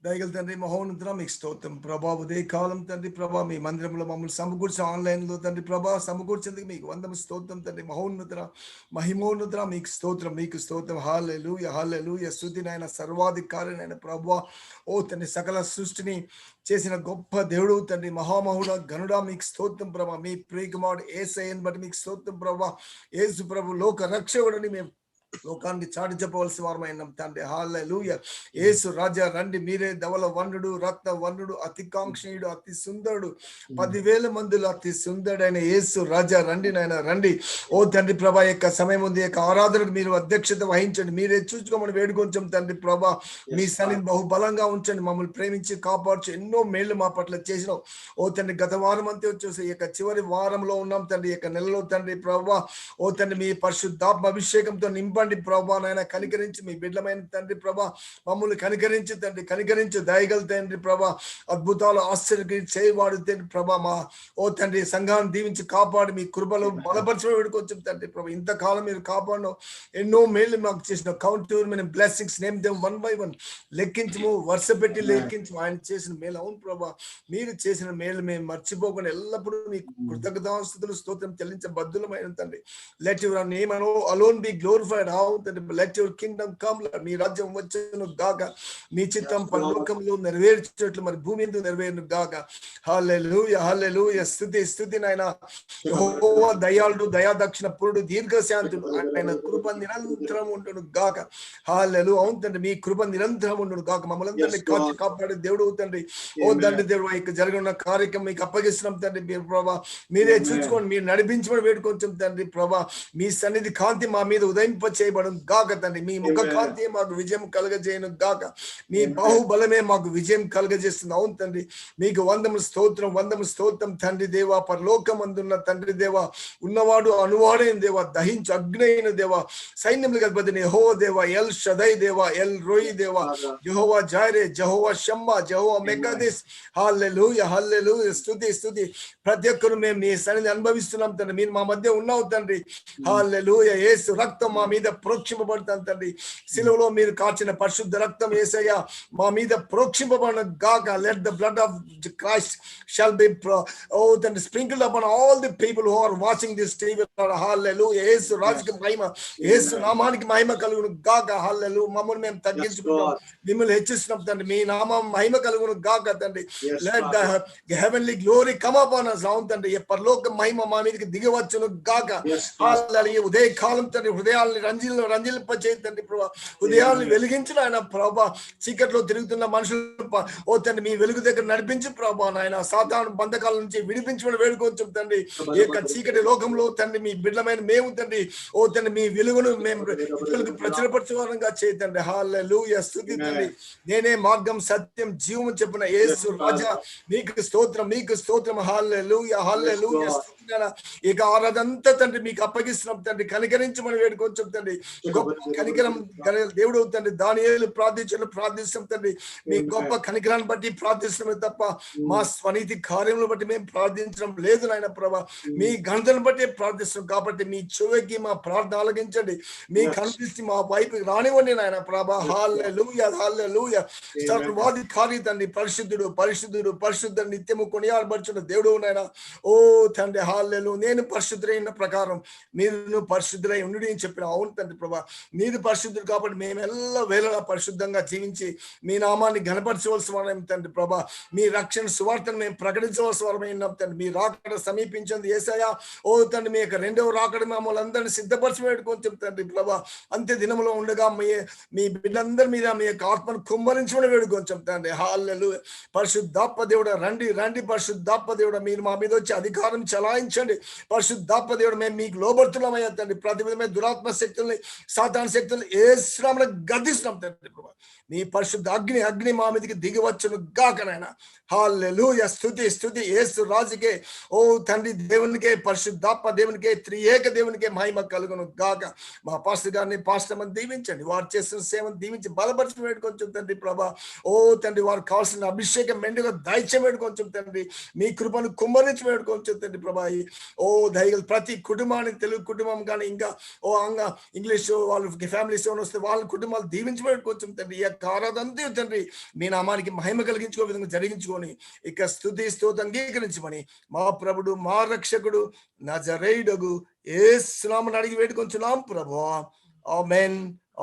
దయగల తండ్రి మహోన్నతం మీకు స్తోత్రం ప్రభా. ఉదయ కాలం తండ్రి ప్రభా మీ మందిరంలో మమ్మల్ని సమకూర్చి ఆన్లైన్లో తండ్రి ప్రభా సమకూర్చేందుకు మీకు వందము స్తోత్రం తండ్రి. మహోన్నత మహిమోన్నత మీకు స్తోత్రం, మీకు స్తోత్రం. హల్లెలూయా హల్లెలూయా. స్తుతి నాయన సర్వాధికారి నాయన ప్రభా. ఓ తండ్రి సకల సృష్టిని చేసిన గొప్ప దేవుడు తండ్రి, మహామహుడ గనుడా మీకు స్తోత్రం ప్రభా. మీ ప్రియకుమారుడు యేసయ్యను బట్టి మీకు స్తోత్రం ప్రభా. యేసు ప్రభు లోక రక్షకుడని మేము లోకానికి చాటి చెప్పవలసిన వారమైన తండ్రి. హల్లెలూయా. యేసు రాజా రండి, మీరే ధవల వర్ణుడు, రత్న వర్ణుడు, అతి కాంక్షణీయుడు, అతి సుందరుడు, 10,000 మందిలో అతి సుందరుడైన యేసు రాజా రండి నాయన రండి. ఓ తండ్రి ప్రభా యొక్క సమయం ఉంది, యొక్క ఆరాధనకు మీరు అధ్యక్షత వహించండి. మీరే చూసుకోమని వేడుకొంచాం తండ్రి ప్రభా. మీ సన్నిధి బహుబలంగా ఉంచండి, మమ్మల్ని ప్రేమించి కాపాడుచు ఎన్నో మేళ్లు మా పట్ల చేసినాం. ఓ తండ్రి గత వారం అంతే వచ్చేసి ఈ యొక్క చివరి వారంలో ఉన్నాం తండ్రి, ఈ యొక్క నెలలో తండ్రి ప్రభా. ఓ తండ్రి మీ పరిశుద్ధాత్మ అభిషేకంతో నింపండి ప్రభా. నాయన కనికరించి మీ బిడ్డమైన తండ్రి ప్రభా మమ్మల్ని కనికరించి తండ్రి, కనికరించి దయగల తండ్రి ప్రభా. అద్భుతాలు ఆశ్చర్య చేయవాడు తండ్రి ప్రభా. మా ఓ తండ్రి సంఘాన్ని దీవించి కాపాడి మీ కృపలో బలపరచడం వేడుకొచ్చాం తండ్రి ప్రభా. ఇంతకాలం మీరు కాపాడడం ఎన్నో మేళ్లు మాకు చేసిన count blessings name them one by one. లెక్కించము, వరుస పెట్టి లెక్కించము ఆయన చేసిన మేలు. అవును ప్రభా, మీరు చేసిన మేలు మేము మర్చిపోకుండా ఎల్లప్పుడూ మీ కృతజ్ఞతాస్తుతులు స్తోత్రం చెల్లించే బద్దులమైన తండ్రి. Let your name alone be glorified. Let your kingdom come. మీ రాజ్యం వచ్చును గాక, మీ చిత్తం పరలోకంలో నెరవేర్చేట్లు మరి భూమి మీద నెరవేరును గాక. హల్లెలూయా హల్లెలూయా. స్తుతి స్తుతి నాయన. యెహోవా దయాళుడు, దయాదక్షిణ పురుడు, దీర్ఘశాంతుడు, ఆయన కృప నిరంతరం ఉండును గాక. హల్లెలూయా. అవును తండ్రి, మీ కృప నిరంతరం ఉండును గాక. మమ్మల్ని కాచి కాపాడే దేవుడు తండ్రి. ఓ తండ్రి దేవుడు ఇక జరగనున్న కార్యక్రమం మీకు అప్పగిస్తున్నాం తండ్రి. మీరు ప్రభా మీరే చూసుకోండి, మీరు నడిపించమని వేడుకొంచాం తండ్రి ప్రభా. మీ సన్నిధి కాంతి మా మీద ఉదయింప చేయబడును గాక తండ్రి. మీ ముఖ కాంతి మాకు విజయం కలగజేయను గాక. మీ బాహుబలమే మాకు విజయం కలగజేస్తుంది. అవును తండ్రి, మీకు వందము స్తోత్రం, వందము స్తోత్రం తండ్రి దేవా. పరలోకమందున్న తండ్రి దేవా, ఉన్నవాడు అనువాడైన దేవా, దహించు అగ్ని అయిన దేవా, సైన్యములు గల్పదిని యెహోవా దేవా, ఎల్ షదై దేవా, ఎల్ రోయి దేవా, యెహోవా జైరే, యెహోవా షమ్మా, యెహోవా మెకదిస్. హల్లెలూయా హల్లెలూయా. స్తుతి స్తుతి. ప్రతి ఒక్కరు మేము మీ సన్నిధి అనుభవిస్తున్నాం తండ్రి. మీరు మా మధ్య ఉన్నావు తండ్రి. హల్లెలూయా. యేసు రక్తం మా మీద ప్రోక్షింపబడతాను తండ్రి. సిలువలో మీరు కాచిన పరిశుద్ధ రక్తం యేసయ్యా మా మీద ప్రోక్షింపబడను గాక. Let the blood of Christ shall be తండ్రి sprinkled upon all the people who are watching this TV. Hallelujah. Yesu రాజుకి మహిమ, యేసు నామానికి మహిమ కలుగును గాక. హల్లెలూయా. మమ్మల్ని మేము తగ్గించుకుంటాం, మిమ్మల్ని హెచ్చిస్తున్నాం తండ్రి. మీ నామం మహిమ కలుగును గాక తండ్రి. Let the heavenly glory come upon us. అవును తండ్రి, పరలోక మహిమ మా మీదకి దిగవచ్చును గాక. హల్లెలూయా. ఉదయ కాలం తండ్రి హృదయాల్ని రంజిల్ప చేయండి ప్రభా. హృదయాల్ని వెలిగించిన ఆయన ప్రభా. చీకట్లో తిరుగుతున్న మనుషులు ఓ తండ్రి మీ వెలుగు దగ్గర నడిపించి ప్రభా. నాయన సాతాను బంధకాల నుంచి విడిపించమని వేడుకోవచ్చు తండ్రి. ఈ యొక్క చీకటి లోకంలో తండ్రి మీ బిడ్డలమైన మేము తండ్రి ఓ తండ్రి మీ వెలుగును మేము ఇతరులకు ప్రచురపరచుకోవడంగా చేయండి. హల్లెలూయా. స్తుతి తండ్రి. నేనే మార్గం సత్యం జీవం చెప్పిన యేసు రాజా మీకు స్తోత్రం, మీకు స్తోత్రం. హల్లెలూయా హల్లెలూయా. ఇక ఆరాధంతా తండ్రి మీకు అప్పగిస్తున్నాం తండ్రి. కనికరించమని వేడుకొంచాం తండ్రి. గొప్ప కనికరం దేవుడు తండ్రి. దానియేలు ప్రార్థిస్తాం తండ్రి. మీ గొప్ప కనికరాన్ని బట్టి ప్రార్థిస్తున్నామే తప్ప మా స్వనీతి కార్యములను బట్టి మేము ప్రార్థించడం లేదు నాయన ప్రభా. మీ ఘనతను బట్టి ప్రార్థిస్తున్నాం కాబట్టి మీ చెవికి మా ప్రార్థన ఆలకించండి. మీ కనిపిస్తే మా వైపు రానివ్వండి నాయన ప్రభా. హల్లెలూయా హల్లెలూయా. సర్వాధికారి తండ్రి, పరిశుద్ధుడు పరిశుద్ధుడు పరిశుద్ధుడు, నిత్యము కొనియాడబడుచున్న దేవుడు నాయన. ఓ తండ్రి హల్లెలూయా. నేను పరిశుద్ధులైన ప్రకారం మీరు పరిశుద్ధులై ఉండు అని చెప్పిన. అవును తండ్రి ప్రభా, మీరు పరిశుద్ధుడు కాబట్టి మేము ఎల్ల వేళలా పరిశుద్ధంగా జీవించి మీ నామాన్ని ఘనపరచవలసిన వారమే తండ్రి ప్రభా. మీ రక్షణ సువార్తను మేము ప్రకటించవలసిన వారమైనా తండ్రి. మీ రాకడ సమీపించింది యేసయ్యా. ఓ తండ్రి, మీ యొక్క రెండవ రాకడ మమ్మల్ని అందరినీ సిద్ధపరిచి వేడుకొని తండ్రి ప్రభా. అంత్య దినములో ఉండగా మీ బిడ్డలందరి మీద మీ యొక్క ఆత్మను కుమ్మరించమని వేడుకొంచాం తండ్రి. హల్లెలూయా. పరిశుద్ధాత్మ దేవుడా రండి రండి. పరిశుద్ధాత్మ దేవుడా మీరు మా మీద వచ్చి అధికారం చలాయి సహాయించండి. పరిశుద్ధాత్మ దేవుడు మేము మీకు లోబడుతున్నామయ్యా తండ్రి. ప్రతి విధమైన దురాత్మ శక్తుల్ని, సాతాను శక్తుల్ని యేసునామమున గద్దిస్తున్నాం తండ్రి ప్రభా. నీ పరిశుద్ధ అగ్ని మా మీదకి దిగి వచ్చును గాక నాయన. హల్లెలూయా. స్తుతి యేసు రాజుకే, ఓ తండ్రి దేవునికే, పరిశుద్ధాత్మ దేవునికే, త్రియేక దేవునికే మహిమ కలుగును గాక. మా పాస్టర్ గారిని, పాస్టర్ అని దీవించండి. వారు చేస్తున్న సేవను దీవించి బలపరిచి వేడుకొంచెం తండ్రి ప్రభా. ఓ తండ్రి వారు కావాల్సిన అభిషేకం మెండుగా దయచేసి వేడుకొంచెం తండ్రి. మీ కృపను కుమ్మరించి వేడుకొంచెం తండ్రి ప్రభా. ఓ దయగల ప్రతి కుటుంబాన్ని, తెలుగు కుటుంబం కానీ ఇంకా ఓ ఇంగ్లీష్ వాళ్ళు ఫ్యామిలీస్ ఏమైనా వస్తే వాళ్ళ కుటుంబాలు దీవించి వేడుకొంచెం తండ్రి. ఈ యొక్క ఆరాధన తండ్రి మీ నామానికి మహిమ కలిగించుకో విధంగా జరిగించుకొని ఇక స్తుతి స్తోత్రం అంగీకరించమని మా ప్రభుడు, మా రక్షకుడు, నజరేయుడగు యేసు నామమున అడిగి వేడుకొంచున్నాం ప్రభువా. ఆమేన్,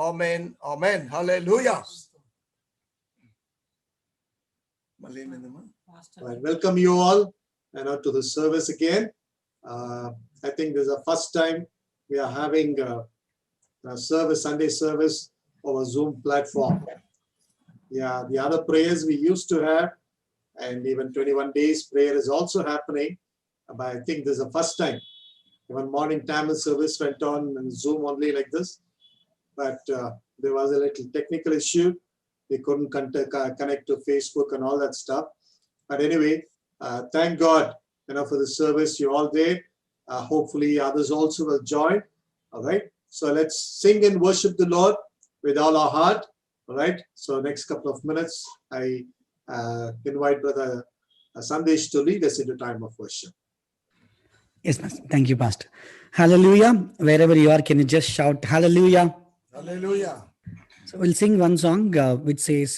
ఆమేన్, ఆమేన్. హల్లెలూయా. I welcome you all to the service again. I think this is the first time we are having a service, Sunday service over Zoom platform. Yeah, the other prayers we used to have, and even 21 days prayer is also happening. But I think this is the first time. Even morning Tamil service went on Zoom only like this. But there was a little technical issue. We couldn't connect to Facebook and all that stuff. But anyway, thank God, for the service. You're all there. Hopefully others also will join. All right. So let's sing and worship the Lord with all our heart. All right. So next couple of minutes, I invite Brother Sandesh to lead us into time of worship. Yes, Pastor. Thank you, Pastor. Hallelujah. Wherever you are, can you just shout hallelujah? Hallelujah. So we'll sing one song which says,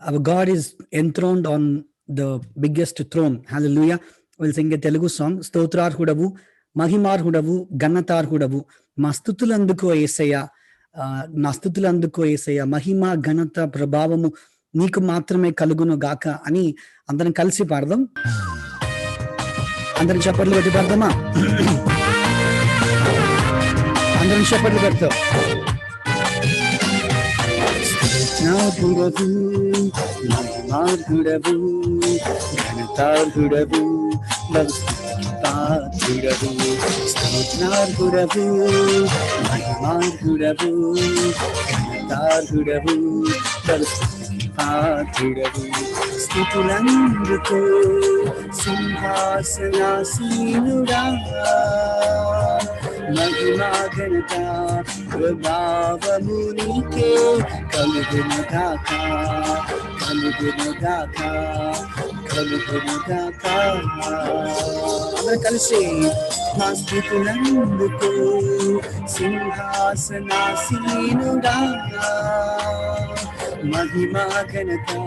our God is enthroned on the biggest throne. Hallelujah. We'll sing a Telugu song. Stotrarhudavu, Mahimarhudavu, Ganatarhudavu, Mastutulanduko Esaya, Nastutulanduko Esaya, Mahima, Ganata, Prabhavamu, Niku Matrame Kalugunu Gaka, Ani, Andan Kalsi Pardam. Andan Chapadlu Pardama. Andan Chapadlu Gartho. Narhudavu, Mahimarhudavu, Ganatarhudavu, Lavstupahudavu, Narhudavu, Mahimarhudavu, Ganatarhudavu, Lavstupahudavu, Stutulanduko, Simhasanasenuda, Mahima Ganata, Prabhavamunike, Kalugunagaka, Kalugunagaka, Kalugunagaka. Andra kalisi Mastutulanduko, Simhasanasenuda, Mahima Ganata,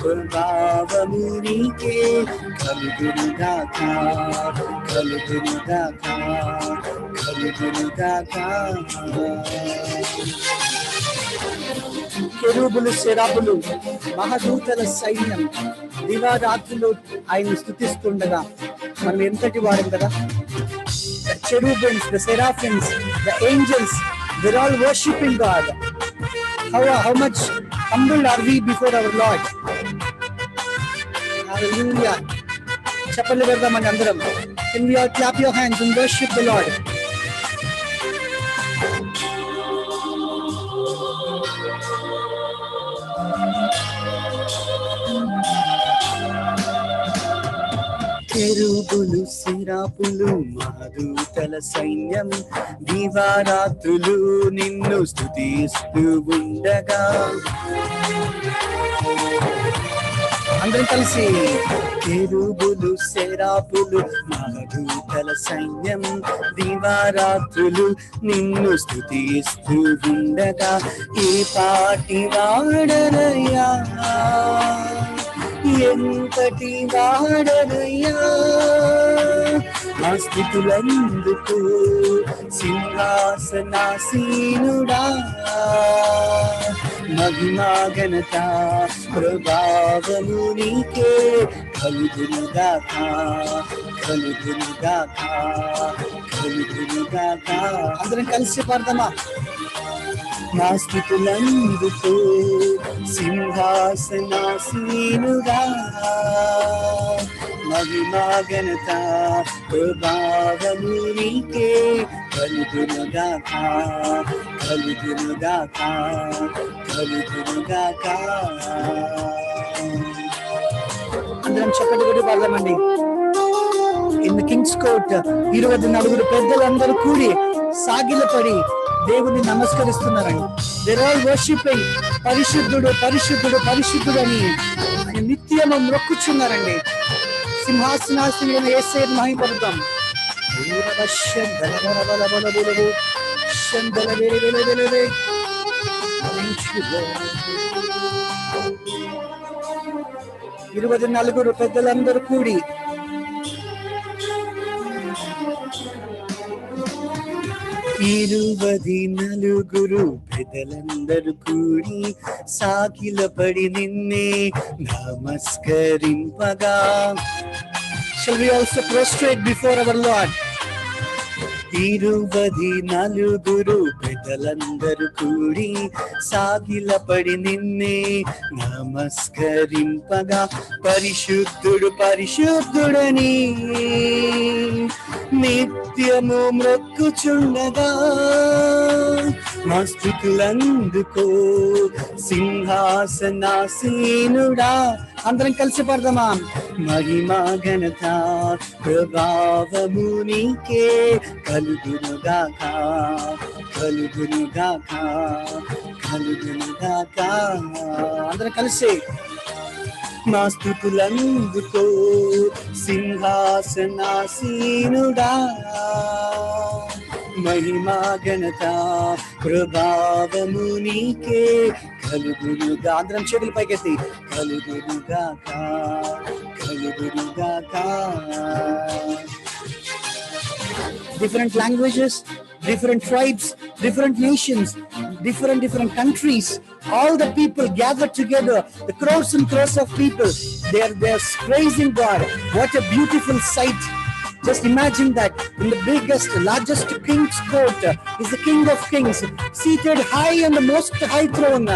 Prabhavamunike, Kalugunagaka, Kalugunagaka, Kalugunagaka. కెరూబులు, శరాబులు, మహదూతల సైన్యం దివారాత్రులు ఆయన స్తుతిస్తుండగా మనం ఎంతటి వారం కదా. The cherubims, the seraphims, the angels, they're all worshiping God. How much humble are we before our Lord? Hallelujah. Chapallu verdamani andaram. Can we all clap your hands and worship the Lord? కెరూబులు, శరాపులు, మహదూతల సైన్యం దివారాత్రులు నిన్ను స్తుతిస్తూ ఉండగా. అందరం కలిసి కెరూబులు, శరాపులు, మహదూతల సైన్యం దివారాత్రులు నిన్ను స్తుతిస్తూ ఉండగా. ఈ పాటి వాడనయ్యా, ఎంతటి వాడనయ్యా, ఆ స్తుతులందుకు సింహాసనాసీనుడా. మహిమా ఘనత ప్రభావము నీకే కలుగునుగాక, కలుగునుగాక, కలుగునుగాక. అందరం కలిసి పాడదామా? నా స్తుతులందుకు సింహాసనాసీనుడా, మహిమా ఘనత ప్రభావము నీకే కలుగునుగాక కలుగునుగాక కలుగునుగాక. అందరం చక్కటి కొట్టి పాడదామండి. ఇన్ కింగ్స్ కోర్ట్ 24 పెద్దలందరూ కూడి సాగిలపడి దేవుని నమస్కరిస్తున్నారండి. దే ఆర్ వర్షిపింగ్ పరిశుద్ధుడు పరిశుద్ధుడు పరిశుద్ధుడు అని నిత్యము మొక్కుచున్నారండి. సింహాసనాసీనుడైన యేసయ్యను మహిమపడతాం. ఇరవై 24 పెద్దలందరూ కూడి ఇరువది నలుగురు పెదలందరూ కూడి సాగిలపడి నిన్నే నమస్కరింపగా. Shall we also prostrate before our Lord? ఇరువది నలుగురు పెదలందరూ కూడి సాగిలపడి నిన్నే నమస్కరింపగా. పరిశుద్ధుడు పరిశుద్ధుడని నిత్యము మొక్కుచుండగా. మా స్తుతులందుకో సింహాసనాసీనుడా. అందరం కలిసి పడదామా. మహిమా ఘనత ప్రభావము నీకే కలుగునుగాక కలుగునుగాక కలుగునుగాక. అందరం కలిసి మా స్తుతులందుకో సింహాసనాసీనుడా. మహిమా ఘనత ప్రభావము నీకే కలుగునుగా. అందరం చేతులు పైకెత్తి కలుగునుగాక కలుగునుగాక. Different languages, different tribes, different nations, different countries. All the people gathered together, the crowds and crowds of people. They're praising God. What a beautiful sight. Just imagine that in the biggest, largest king's court is the King of Kings, seated high on the most high throne.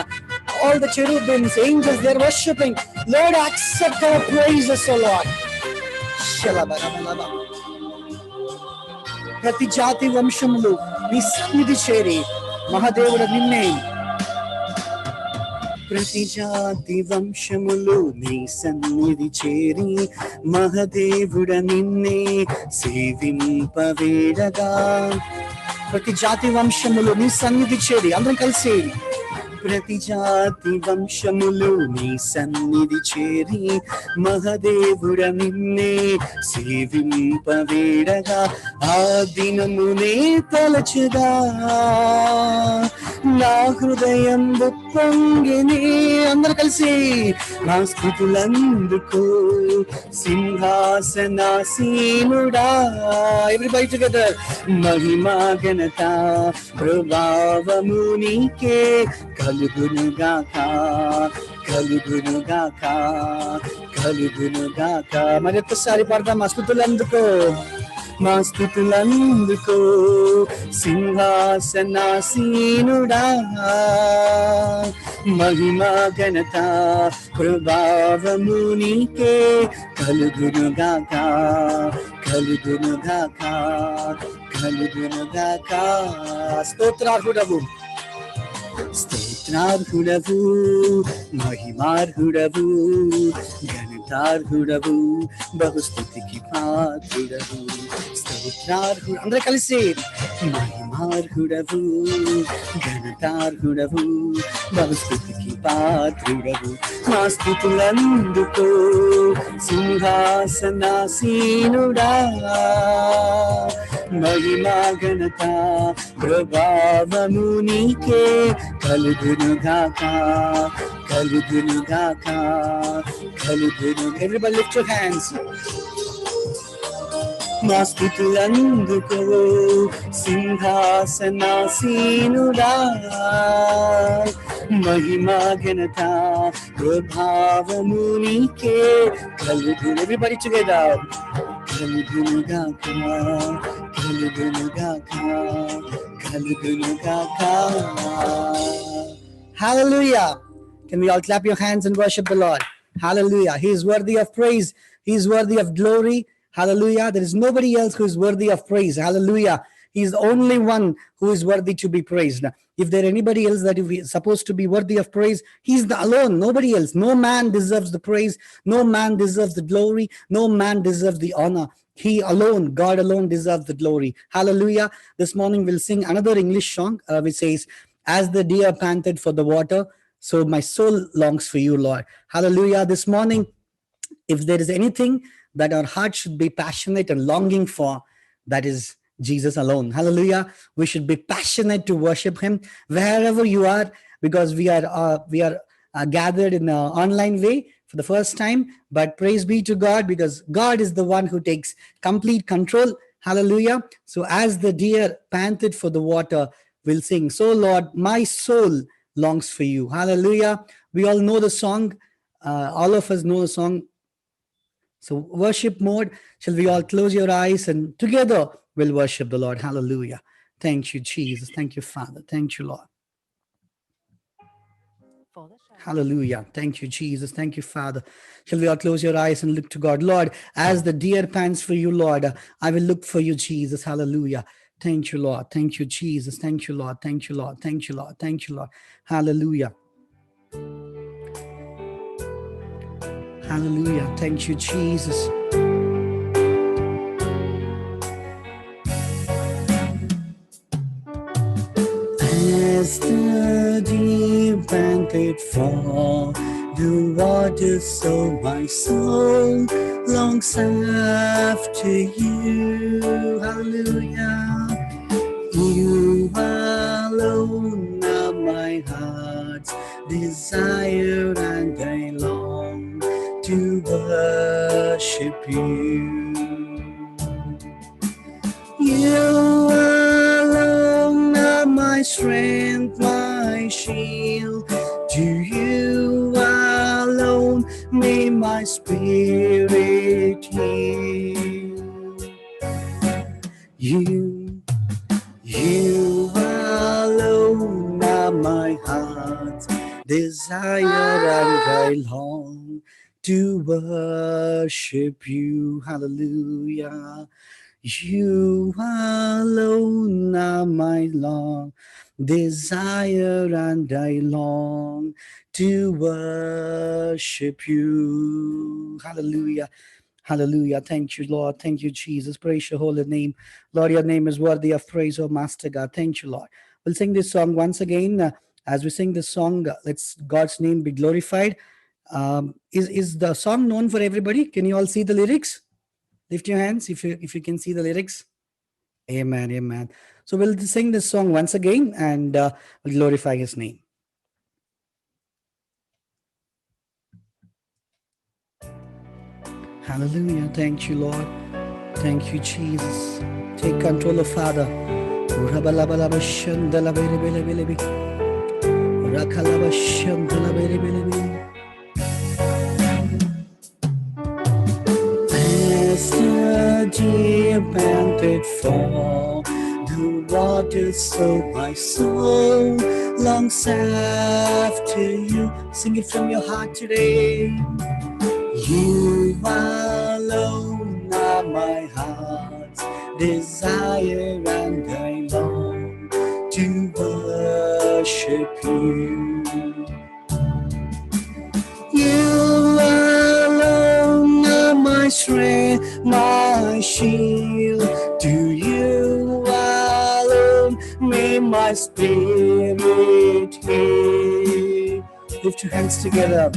All the cherubims, angels, they're worshiping. Lord, accept our praises, O Lord. Shalabarabalaba. ప్రతి జాతి వంశములు నీ సన్నిధి చేరి మహాదేవుడు నిన్నే. ప్రతి జాతి వంశములు నీ సన్నిధి చేరి మహాదేవుడ నిన్నే సేవింపవేడగా. ప్రతి జాతి వంశములు నీ సన్నిధి చేరి అందరం కలిసి. ప్రతి జాతి వంశములు నీ సన్నిధి చేరి మహాదేవుడ నిన్నే సేవింపవేడగా. ఆ దినమునే తలచుగా నా హృదయం పొంగినే. అందరు కలిసి నా స్తుతులందుకో సింహాసనాసీనుడా. Everybody together. మహిమా ఘనత ప్రభావము నీకే కలుగునుగాక కలుగునుగాక కలుగునుగాక. మరి ఒక్కసారి పాడదాం. మా స్తుతులందుకో మా స్తుతులందుకో సింహాసనాసీనుడా. మహిమా ఘనత ప్రభావము నీకే కలుగునుగాక కలుగునుగాక కలుగునుగాక. స్తోత్రార్హుడవు స్తోత్రార్హుడవు మహిమార్హుడవు ఘనతార్హుడవు బహుస్తుతికి పాత్రుడవు. స్తోత్రార్హుడు అందరూ కలిసి. మహిమార్హుడవు ఘనతార్హుడవు బహుస్తుతికి పాత్రుడవు. మా స్తుతులందుకో సింహాసనాసీనుడా. మహిమా ఘనత ప్రభావము నీకే కలుగునుగాక కలుగునుగాక కలుగును. Everybody lift your hands. మా స్తుతులందుకో సింహాసనాసీనుడా. మహిమా ఘనత ప్రభావము నీకే కలుగును. Everybody together. కలుగునుగాక కలుగునుగాక కలుగునుగాక. Hallelujah. Can we all clap your hands and worship the Lord? Hallelujah. He is worthy of praise. He is worthy of glory. Hallelujah. There is nobody else who is worthy of praise. Hallelujah. He is the only one who is worthy to be praised. If there anybody else that is supposed to be worthy of praise, he's the alone, nobody else. No man deserves the praise. No man deserves the glory. No man deserves the honor. He alone, God alone deserves the glory. Hallelujah. This morning we'll sing another English song which says, as the deer panted for the water, so my soul longs for you, Lord. Hallelujah. This morning, if there is anything that our heart should be passionate and longing for, that is Jesus alone. Hallelujah. We should be passionate to worship him wherever you are, because we are gathered in an online way for the first time. But praise be to God, because God is the one who takes complete control. Hallelujah. So as the deer panted for the water, we'll sing, so Lord, my soul longs for you. Hallelujah. We all know the song. All of us know the song. So worship mode. Shall we all close your eyes and together we'll worship the Lord. Hallelujah. Thank you, Jesus. Thank you, Father. Thank you, Lord. Hallelujah. Thank you, Jesus. Thank you, Father. Shall we all close your eyes and look to God? Lord, as the deer pants for you, Lord, I will look for you, Jesus. Hallelujah. Thank you, Lord. Thank you, Jesus. Thank you, Lord. Thank you, Lord. Thank you, Lord. Thank you, Lord. Hallelujah. Hallelujah. Thank you, Jesus. As the deer panted for the water, so my soul longs after you. Hallelujah. You alone are my heart's desire, and I long to worship you. You alone are my strength, my shield. To you alone may my spirit yield. You alone are my heart's desire, and I long to worship you. Hallelujah. You alone are my long desire, and I long to worship you. Hallelujah. Hallelujah. Thank you, Lord. Thank you, Jesus. Praise your holy name. Lord, your name is worthy of praise, oh Master God. Thank you, Lord. We'll sing this song once again. As we sing this song, let's God's name be glorified. Is the song known for everybody? Can you all see the lyrics? Lift your hands if you can see the lyrics. Amen. Amen. So we'll sing this song once again, and we'll glorify his name. Hallelujah. Thank you, Lord. Thank you, Jesus. Take control of Father. As the deer panted for the water, so my soul longs after you. Sing it from your heart today. You alone are my heart's desire, and I long to worship you. You alone are my strength, my shield. To you alone may my spirit yield. Lift your hands together.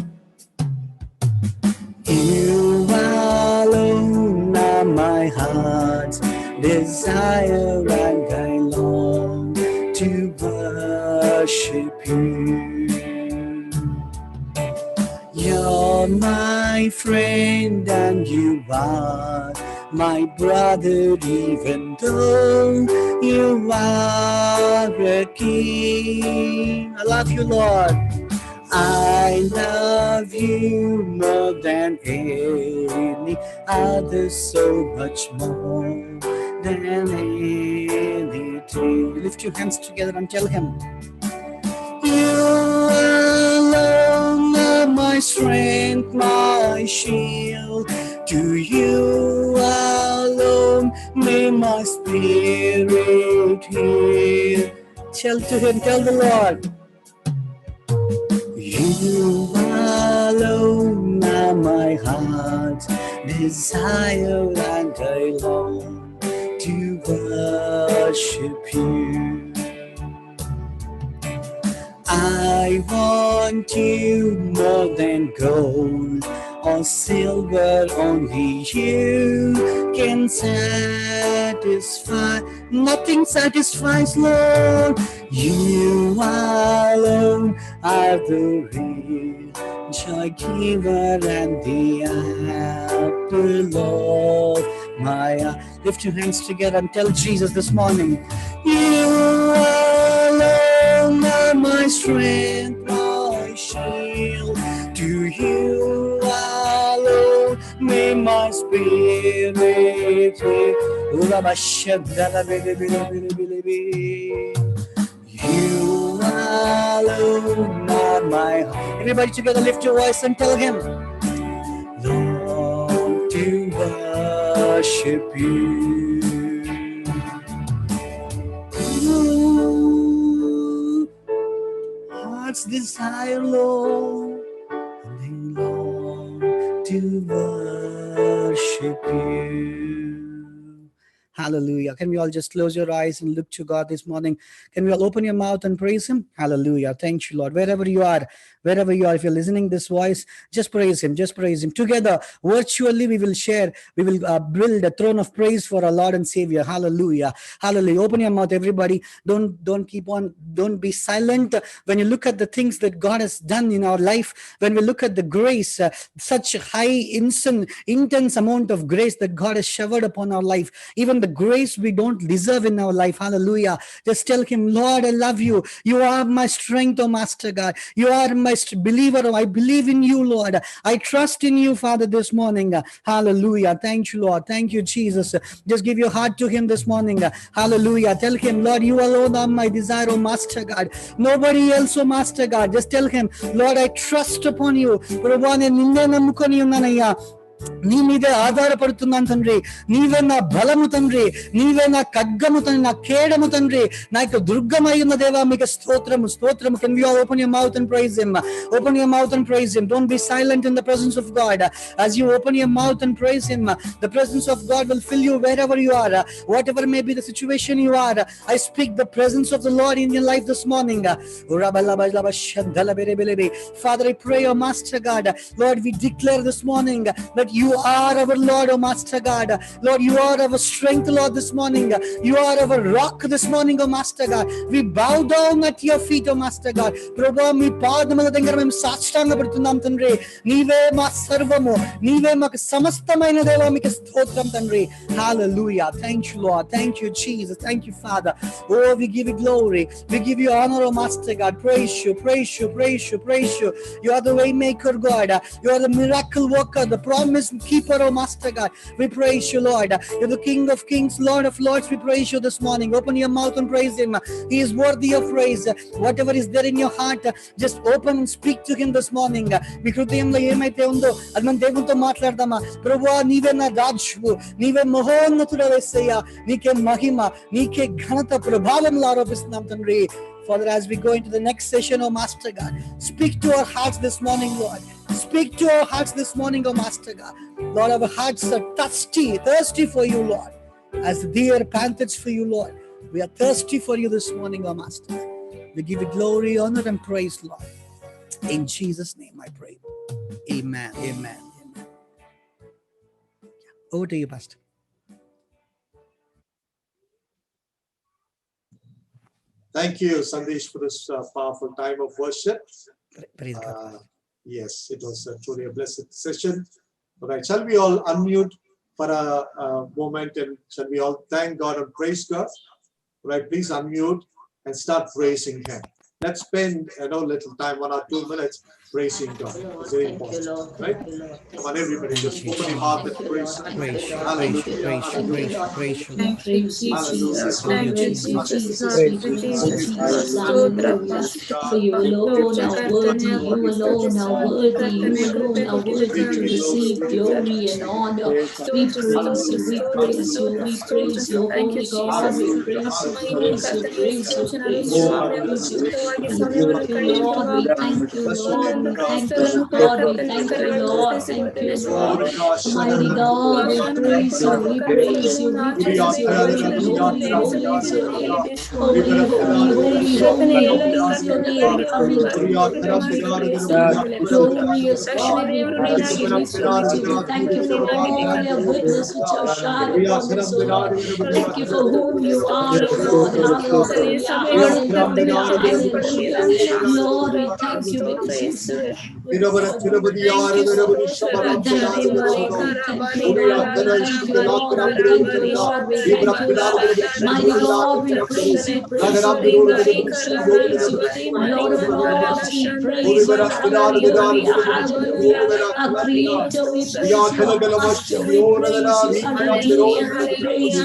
You alone are my heart's desire, and I long to worship you. You're my friend and you are my brother, even though you are a king. I love you, Lord. I love you more than any other, so much more than anything. Lift your hands together and tell him. You alone are my strength, my shield. To you alone may my spirit hear. Tell to him, tell the Lord. You alone are my heart's desire, and I long to worship you. I want you more than gold or silver, only you can satisfy. Nothing satisfies, Lord. You alone are the real joy giver and the apple of my eye. Lift your hands together and tell Jesus this morning, you alone are my strength, my shield. To you alone may my spirit hear. You alone are my heart. Everybody together, lift your voice and tell him, Lord, to worship you. Ooh, heart's desire, Lord, and long to worship you. Hallelujah. Can we all just close your eyes and look to God this morning? Can we all open your mouth and praise him? Hallelujah. Thank you, Lord. Wherever you are, if you're listening this voice, just praise him. Just praise him. Together, virtually, we will share. We will build a throne of praise for our Lord and Savior. Hallelujah. Hallelujah. Open your mouth, everybody. Don't be silent. When you look at the things that God has done in our life, when we look at the grace, such high, intense amount of grace that God has showered upon our life, even the grace we don't deserve in our life. Hallelujah. Just tell him, Lord, I love you. You are my strength, oh Master God. You are my believer. Oh, I believe in you, Lord. I trust in you, Father, this morning. Hallelujah. Thank you, Lord. Thank you, Jesus. Just give your heart to him this morning. Hallelujah. Tell him, Lord, you alone are my desire, oh Master God. Nobody else, oh Master God. Just tell him, Lord, I trust upon you. Prabhu, ninne nammukoni unnanayya. నీ మీదే ఆధారపడుతున్నాను తండ్రి. నీవే నా బలము తండ్రి, నీవే నా ఖడ్గము తండ్రి, నా కేడము తండ్రి, నా యొక్క దుర్గమై ఉన్న దేవా మీకు స్తోత్రము, స్తోత్రము. Can we all open your mouth and praise him? Open your mouth and praise him. Don't be silent in the presence of God. As you open your mouth and praise him, the presence of God will fill you wherever you are, whatever may be the situation you are. I speak the presence of the Lord in your life this morning. Father, I pray, oh Master God, Lord, we declare this morning that you are our Lord, oh Master God. Lord, you are our strength, Lord, this morning. You are our rock this morning, oh Master God. We bow down at your feet, oh Master God. Prabhu, మీ పాదముల దగ్గర మేము సాష్టాంగపడుతున్నాం తండ్రి. నీవే మా సర్వము, నీవే మాకు సమస్తమైన దేవా, మీకు స్తోత్రం తండ్రి. Hallelujah. Thank you, Lord. Thank you, Jesus. Thank you, Father. Oh, we give you glory. We give you honor, oh Master God. Praise you, praise you, praise you, praise you. You are the way maker, God. You are the miracle worker, the promise keeper, oh Master God. We praise you, Lord. You're the King of Kings, Lord of Lords. We praise you this morning. Open your mouth and praise him. He is worthy of praise. Whatever is there in your heart, just open and speak to him this morning. మీ హృదయంలో ఏమైతే ఉందో అది మనం దేవునితో మాట్లాడదామా? ప్రభువా, నీవే నా రాజువు, నీవే మహోన్నతుడవు యేసయ్యా. నీకే మహిమ, నీకే ఘనత, ప్రభావములు ఆరోపిస్తున్నాం తండ్రి. Father, as we go into the next session, oh Master God, speak to our hearts this morning, Lord. Speak to our hearts this morning, oh Master God. Lord, our hearts are thirsty for you, Lord. As the deer panteth for you, Lord. We are thirsty for you this morning, oh Master. We give you glory, honor, and praise, Lord. In Jesus' name I pray. Amen. Amen. Amen. Over to you, Pastor. Thank you, Sandesh, for this powerful time of worship. Praise God. Yes, it was truly a blessed session. All right, shall we all unmute for a moment, and shall we all thank God and praise God? All right, please unmute and start praising him. Let's spend little time, 1 or 2 minutes, praising God. It's very important, right? Come on, everybody, just open your mouth and praise Him. Praise you, Hallelujah. praise you, praise you, We praise you, Hallelujah. Jesus. We Hallelujah, praise you, Jesus. Jesus. We Praise you, praise you, Jesus. Jesus. Hallelujah. Hallelujah. For you alone are worthy. You alone are worthy. You alone are worthy to receive glory and honor. We praise you. We praise you. We praise you, holy God. We praise you. Praise you. Praise you. Praise you. Oh, Praise you. We hallelujah. thank you, Lord. We thank you, Bless your Lord. name, O We God. thank you, Lord. We thank you, Lord. Thank you, Lord. Mighty God, we praise you. We praise you. We praise you. Holy, holy, holy is your name. Holy, holy, holy, holy, holy is your name. Coming King of Kings, we praise you. Glorious God, we praise you. We praise you. We thank you for all your goodness which you have showered upon us, O Lord. Thank you for whom you are, O Lord. Hallelujah, hallelujah, hallelujah. Lord, we thank you because you said. Thank you, Lord. We thank you, Lord. We thank you, Lord. We thank you, Lord. We thank you, Lord. We thank you, Lord. Mighty God, we praise you, praise you. We praise you, praise you. Lord of Lords, we praise you. Hallelujah, hallelujah. Our Creator, we praise you. Our Master, we praise you. Our Redeemer, we praise you.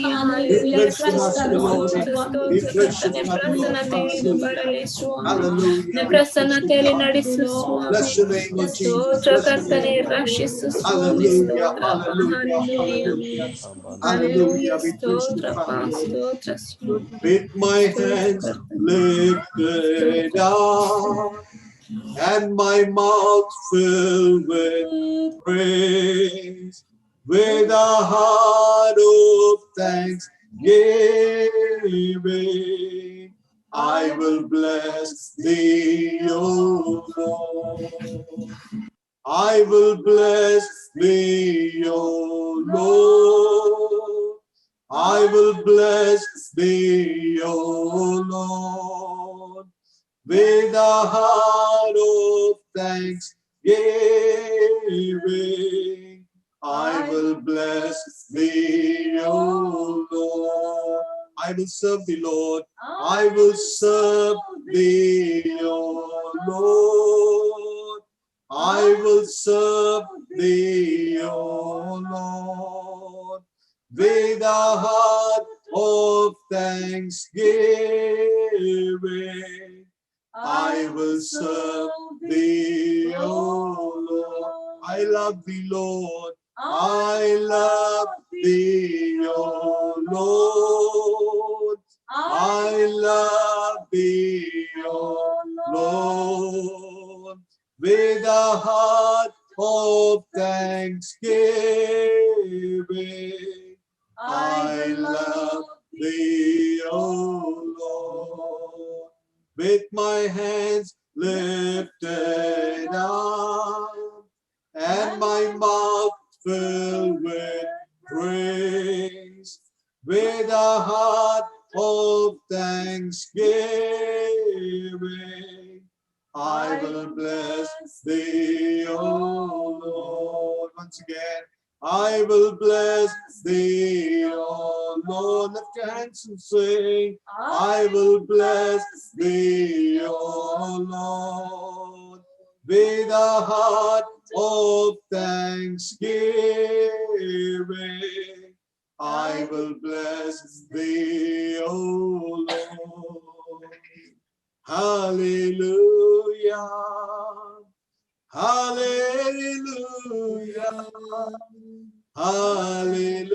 Hallelujah. Christ, anointed one, we praise you. We praise you. We praise you. Hallelujah. ಪ್ರಸನ್ನತೆಯಲ್ಲಿ Thank you, ನಡೆಸು Lord. Swami Bless your name, O Jesus. ಸ್ತೋತ್ರ Bless your ಕರ್ತನೆ name. ರಕ್ಷಿಸು ಸ್ವಾಮಿ Hallelujah. ಸ್ತೋತ್ರಪ್ಪ Hallelujah. Hallelujah Hallelujah. Hallelujah Hallelujah. We praise you, ಸ್ತೋತ್ರಪ್ಪ Father. ಸ್ತೋತ್ರ ಸ್ವಾಮಿ With my ಸ್ತೋತ್ರ hands ಕರ್ತನೆ lifted up and my mouth filled with praise, with a heart of thanksgiving, I will bless thee, O Lord. I will bless thee, O Lord. I will bless thee, O Lord, with a heart of thanksgiving. I will bless thee, O Lord. I will serve thee, Lord. I will serve thee, O Lord. I will serve thee, O Lord, with a heart of thanksgiving. I will serve thee, O Lord. I love thee, Lord. I love thee, O Lord. I love thee, O Lord, with a heart of thanksgiving. I love thee, O Lord, with my hands lifted up and my mouth filled with praise, with a heart of thanksgiving. I will bless thee, O Lord. Once again, I will bless thee, O Lord. Lift your hands and sing. I will bless thee, O Lord, with a heart of thanksgiving. I will bless thee, O Lord. Hallelujah. Hallelujah. Hallelujah.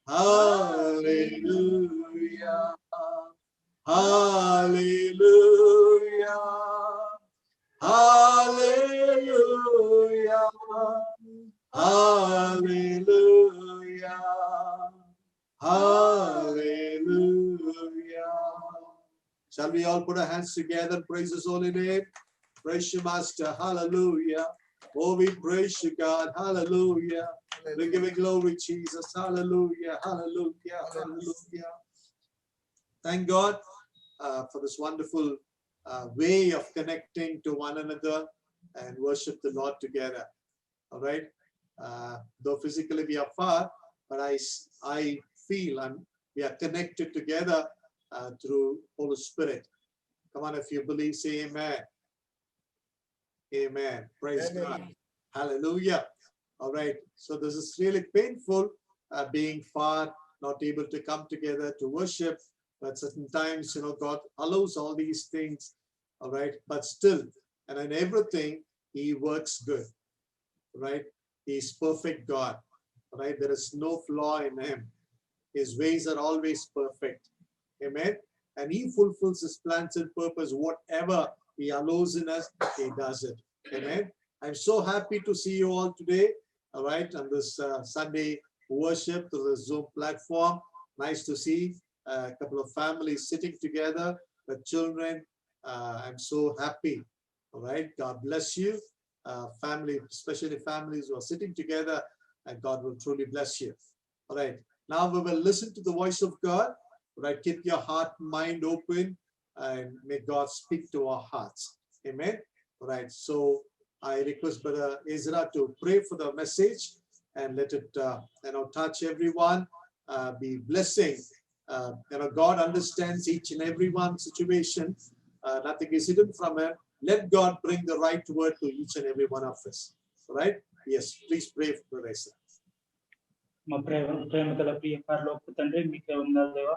Hallelujah. Hallelujah. Hallelujah. Hallelujah. Hallelujah. Shall we all put our hands together and praise His holy name? Praise you, Master. Hallelujah. Oh, we praise you, God. Hallelujah. We give you glory, Jesus. Hallelujah. Hallelujah. Hallelujah. Thank God for this wonderful way of connecting to one another and worship the Lord together. All right. Though physically we are far, but I feel we are connected together through Holy Spirit. Come on, if you believe, say amen. Amen. Praise Amen. God. Hallelujah. All right. So this is really painful, being far, not able to come together to worship. But certain times, God allows all these things. All right. But still, and in everything, He works good. Right. He's perfect God. Right. There is no flaw in Him. His ways are always perfect. Amen. And He fulfills His plans and purpose. Whatever He allows in us, He does it. Amen. I'm so happy to see you all today. All right. On this Sunday worship through the Zoom platform. Nice to see a couple of families sitting together, the children. I'm so happy. All right. God bless you. Family, especially families who are sitting together, and God will truly bless you. All right. Now we will listen to the voice of God. Right, keep your heart, mind open, and may God speak to our hearts. Amen. Right. So I request Brother Ezra to pray for the message and let it, touch everyone. Be blessing. God understands each and every one situation. Nothing is hidden from Him. Let God bring the right word to each and every one of us. All right. Yes. Please pray for Brother Ezra. మా ప్రేమ గల ప్రియ పరలోక తండ్రి, మీకే వందనాలు దేవా.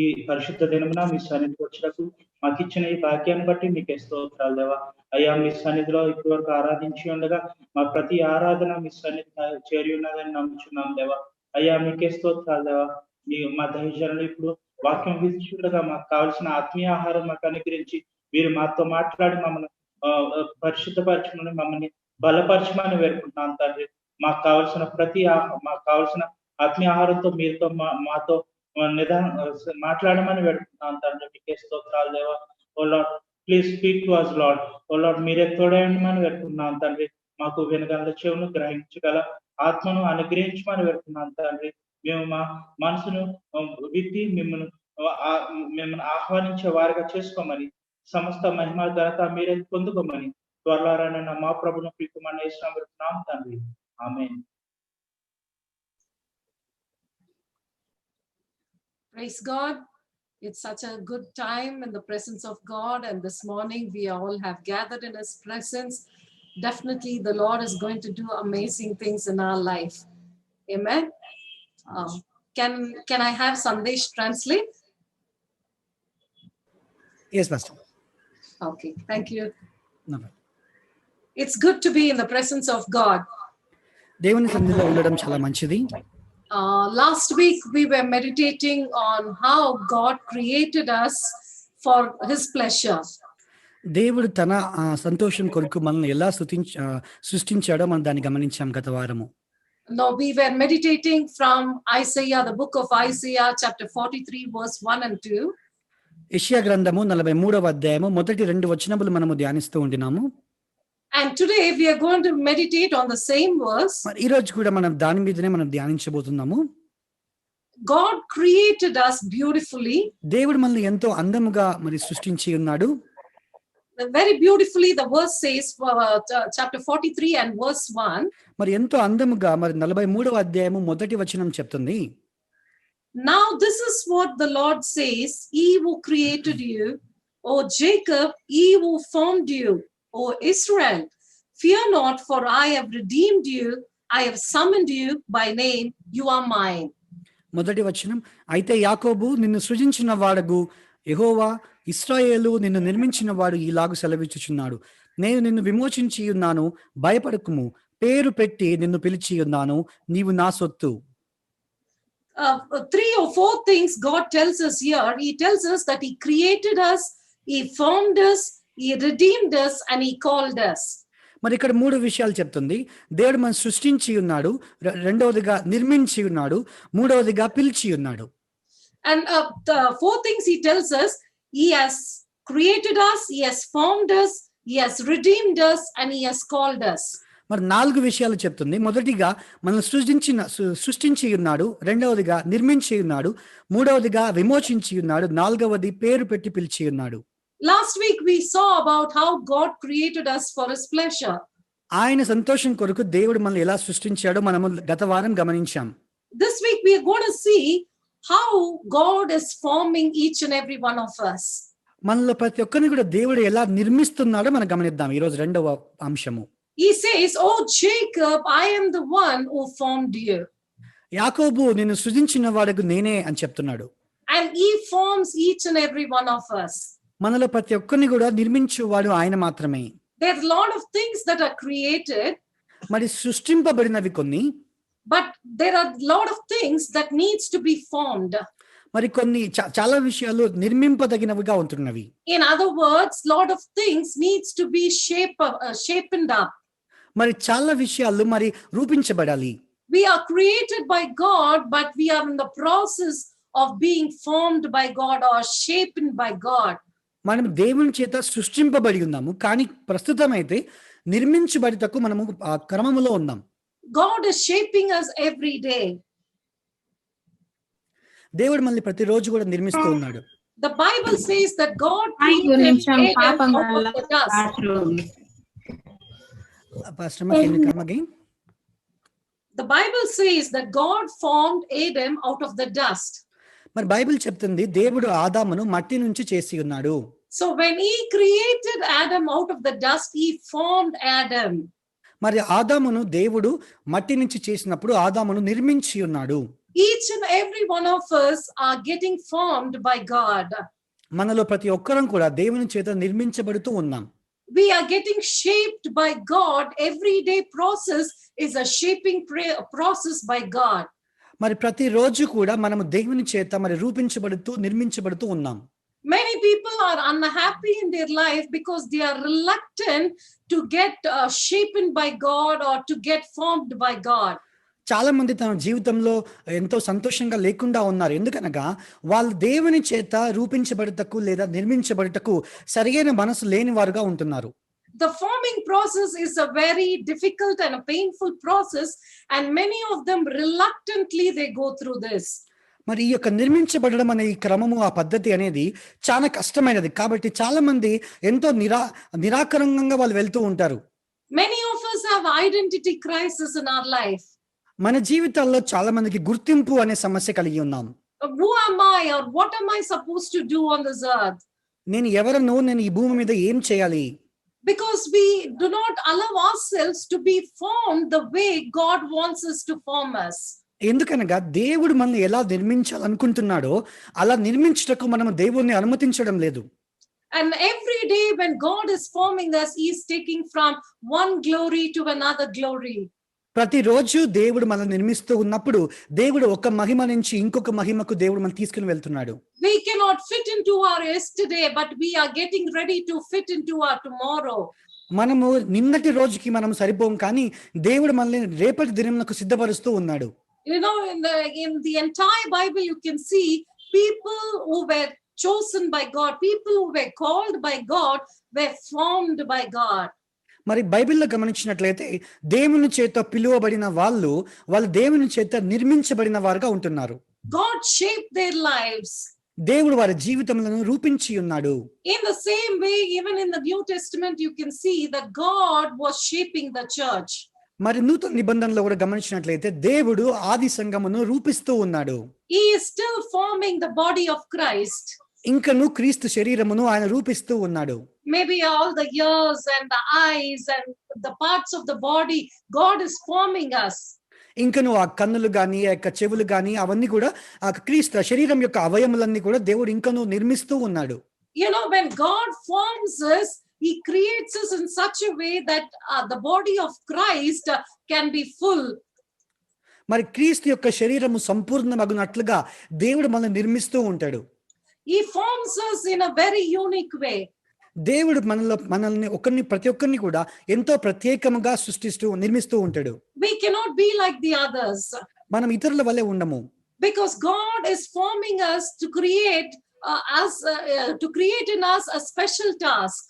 ఈ పరిశుద్ధ దినమున మీ సన్నిధికి వచ్చినప్పుడు మాకు ఇచ్చిన ఈ భాగ్యాన్ని బట్టి మీకే స్తోత్రాలు దేవా. అయ్యా, మీ సన్నిధిలో ఇప్పటి వరకు ఆరాధించి ఉండగా మా ప్రతి ఆరాధన మీ సన్నిధి చేరి ఉన్నదని నమ్ముచున్నాం దేవా. అయ్యా, మీకే స్తోత్రాలు దేవా. మా దైవజనులు ఇప్పుడు వాక్యం విధించుండగా మాకు కావలసిన ఆత్మీయ ఆహారం మాకు అనుగ్రహించి మీరు మాతో మాట్లాడి మమ్మల్ని పరిశుద్ధపరచమని, మమ్మల్ని బలపరచమని వేడుకుంటున్నాం తండ్రి. మాకు కావలసిన ఆత్మీయ ఆహారంతో మీరుతో మాతో మాట్లాడమని వేడుకుంటున్నాం తండ్రి. మీకే స్తోత్రాలు దేవా. Oh Lord, please speak to us Lord. Oh Lord, మీరే తోడేయండి వేడుకుంటున్నాం తండ్రి. మాకు వినగల చెవును, గ్రహించగల ఆత్మను అనుగ్రహించమని వేడుకుంటున్నాం తండ్రి. మేము మా మనసును విప్పి మిమ్మల్ని ఆహ్వానించే వారిగా చేసుకోమని, సమస్త మహిమ ఘనత మీరే పొందుకోమని త్వరలో మా ప్రభును ప్రీతిమని యేసు నామమున తండ్రి. Amen. Praise God. It's such a good time in the presence of God, and this morning we all have gathered in His presence. Definitely the Lord is going to do amazing things in our life. Amen. Can I have Sandesh translate? Yes, Pastor. Okay, thank you. No. It's good to be in the presence of God. దేవుని సన్నిధిలో ఉండడం చాలా మంచిది. Last week we were meditating on how God created us for His pleasure. దేవుడు తన సంతోషం కొరకు మనల్ని ఎలా సృష్టించాడో మనం దాన్ని గమనించాం గత వారము. No, we were meditating from Isaiah, the book of Isaiah, chapter 43, verse 1 and 2. యెషయా గ్రంథము 43వ అధ్యాయము మొదటి 2 వచనములు మనము ధ్యానిస్తూ ఉంటున్నాము. And today we are going to meditate on the same verse. ఈ రోజు కూడా మనం దాని మీదనే మనం ధ్యానించబోతున్నాము. God created us beautifully. దేవుడు మనల్ని ఎంతో అందముగా మరి సృష్టించి ఉన్నాడు. Very beautifully, the verse says, chapter 43 and verse 1. మరి ఎంతో అందముగా మరి 43వ అధ్యాయము మొదటి వచనం చెప్తుంది. Now this is what the Lord says, He who created you, O Jacob, He who formed you, O Israel, fear not, for I have redeemed you, I have summoned you by name, you are mine. మొదటి వచనం, అయితే యాకోబు నిన్ను సృజించిన వాడగు యెహోవా, ఇశ్రాయేలు నిన్ను నిర్మించిన వాడు ఈలాగు సెలవిచ్చుచున్నాడు, నేను నిన్ను విమోచించి ఉన్నాను, భయపడకుము, పేరు పెట్టి నిన్ను పిలిచి ఉన్నాను, నీవు నా సొత్తు. 3 or 4 things God tells us here. He tells us that He created us, He formed us, He redeemed us, and He called us. మరి ఇక్కడ 3 విషయాలు చెప్తుంది. దేవుడు మనం సృష్టించి ఉన్నాడు, రెండవదిగా నిర్మించి ఉన్నాడు, మూడవదిగా పిలిచి ఉన్నాడు. And the 4 things He tells us, He has created us, He has formed us, He has redeemed us, and He has called us. మరి 4 విషయాలు చెప్తుంది. మొదటిగా మనం సృష్టించి ఉన్నాడు, రెండవదిగా నిర్మించి ఉన్నాడు, మూడవదిగా విమోచించి ఉన్నాడు, నాలుగవది పేరు పెట్టి పిలిచి ఉన్నాడు. Last week we saw about how God created us for His pleasure. ఆయన సంతోషం కొరకు దేవుడు మనల్ని ఎలా సృష్టించాడో మనము గత వారం గమనించాం. This week we are going to see how God is forming each and every one of us. మనలో ప్రతి ఒక్కరిని కూడా దేవుడు ఎలా నిర్మిస్తున్నాడో మనం గమనిద్దాం. ఈరోజు రెండవ అంశము. He says, "Oh Jacob, I am the one who formed you." యాకోబు నిన్ను సృజించిన వాడకు నేనే అని చెప్తున్నాడు. And he forms each and every one of us. మనలో ప్రతి ఒక్కరిని కూడా నిర్మించువాడు ఆయన మాత్రమే. There's a lot of things that are created, మరి సృష్టింపబడినవి కొన్ని, but there are a lot of things that needs to be formed. మరి కొన్ని చాలా విషయాలు నిర్మింపదగినవిగా ఉంటున్నవి. In other words, lot of things needs to be shapened up. మరి చాలా విషయాలు మరి రూపించబడాలి. We are created by God, but we are in the process of being formed by God or shaped by God. మనం దేవుని చేత సృష్టింపబడి ఉన్నాము, కానీ ప్రస్తుతం అయితే నిర్మించబడిటకు మనము ఆ క్రమములో ఉన్నాం. God is shaping us every day. దేవుడు మనల్ని ప్రతిరోజు కూడా నిర్మిస్తూ ఉన్నాడు. The Bible says that God Ay, created connection, Adam Papa, out of the dust. bathroom. Pastor Ma, can you come again? The Bible says that God formed Adam out of the dust. మరి Bible చెప్తుంది దేవుడు ఆదామును మట్టి నుంచి చేసి ఉన్నాడు. So when he created Adam out of the dust, he formed Adam. మరి ఆదామును దేవుడు మట్టి నుంచి చేసినప్పుడు ఆదామును నిర్మించి ఉన్నాడు. Each and every one of us are getting formed by God. మనలో ప్రతి ఒక్కరం కూడా దేవుని చేత నిర్మించబడుతూ ఉన్నాం. We are getting shaped by God. Everyday process is a shaping process by God. మరి ప్రతిరోజు కూడా మనము దేవుని చేత మరి రూపించబడుతూ నిర్మించబడుతూ ఉన్నాం. Many people are unhappy in their life because they are reluctant to get shapen by God or to get formed by God. చాలా మంది తమ జీవితంలో ఎంతో సంతోషంగా లేకుండా ఉన్నారు. ఎందుకనగా వాళ్ళు దేవుని చేత రూపించబడుటకు లేదా నిర్మించబడుటకు సరైన మనసు లేని వారుగా ఉంటున్నారు. The forming process is a very difficult and a painful process, and many of them reluctantly they go through this. మరి ఈ యొక్క నిర్మించబడడం అనే ఈ క్రమము, ఆ పద్ధతి అనేది చాలా కష్టమైనది. కాబట్టి చాలా మంది ఎంతో నిరాకరంగా వాళ్ళు వెళ్తూ ఉంటారు. Many of us have identity crisis in our life. మన జీవితాల్లో చాలా మందికి గుర్తింపు అనే సమస్య కలిగి ఉన్నాం. Who am I, or what am I supposed to do on this earth? నేను ఎవరను, నేను ఈ భూమి మీద ఏం చేయాలి? Because we do not allow ourselves to be formed the way God wants us to form us. ఎందుకనగా దేవుడు మనల్ని ఎలా నిర్మించాలనుకుంటున్నాడో అలా నిర్మించుటకు మనము దేవుణ్ణి అనుమతించడం లేదు. And every day when God is forming us, he is taking from one glory to another glory. ప్రతిరోజు దేవుడు మనల్ని నిర్మిస్తూ ఉన్నప్పుడు దేవుడు ఒక మహిమ నుంచి ఇంకొక మహిమకు దేవుడు మనం తీసుకుని వెళ్తున్నాడు. We cannot fit into our yesterday, but we are getting ready to fit into our tomorrow. మనము నిన్నటి రోజుకి మనం సరిపోం, కానీ దేవుడు మనల్ని రేపటి దినమునకు సిద్ధపరుస్తూ ఉన్నాడు. You know, in the entire Bible, you can see people who were chosen by God, people who were called by God, were formed by God. మరి బైబిల్లో గమనించినట్లయితే దేవుని చేత పిలువబడిన వాళ్ళు దేవుని చేత నిర్మించబడిన వారుగా ఉంటున్నారు. God shaped their lives. దేవుడు వారి జీవితములను రూపించి ఉన్నాడు. In the same way, even in the New Testament, you can see that God was shaping the church. మరి నూతన నిబంధనలో కూడా గమనించినట్లయితే దేవుడు ఆది సంఘమును రూపిస్తూ ఉన్నాడు. He is still forming the body of Christ. ఇంకను క్రీస్తు శరీరమును ఆయన రూపిస్తూ ఉన్నాడు. Maybe all the ears and the eyes and the parts of the body, God is forming us. ఇంకను ఆ కన్నులు గాని, ఆ యొక్క చెవులు గాని, అవన్నీ కూడా ఆ క్రీస్తు శరీరం యొక్క అవయములన్నీ కూడా దేవుడు ఇంకను నిర్మిస్తూ ఉన్నాడు. You know, when God forms us, he creates us in such a way that the body of Christ can be full. మరి క్రీస్తు యొక్క శరీరము సంపూర్ణమగునట్లుగా దేవుడు మనల్ని నిర్మిస్తూ ఉంటాడు. He forms us in a very unique way. దేవుడు మనల్ని ప్రతి ఒక్కరిని కూడా ఎంతో ప్రత్యేకముగా నిర్మిస్తూ ఉంటాడు. We cannot be like the others. మనం ఇతరుల వలె ఉండము. Because God is forming us to create in us a special task.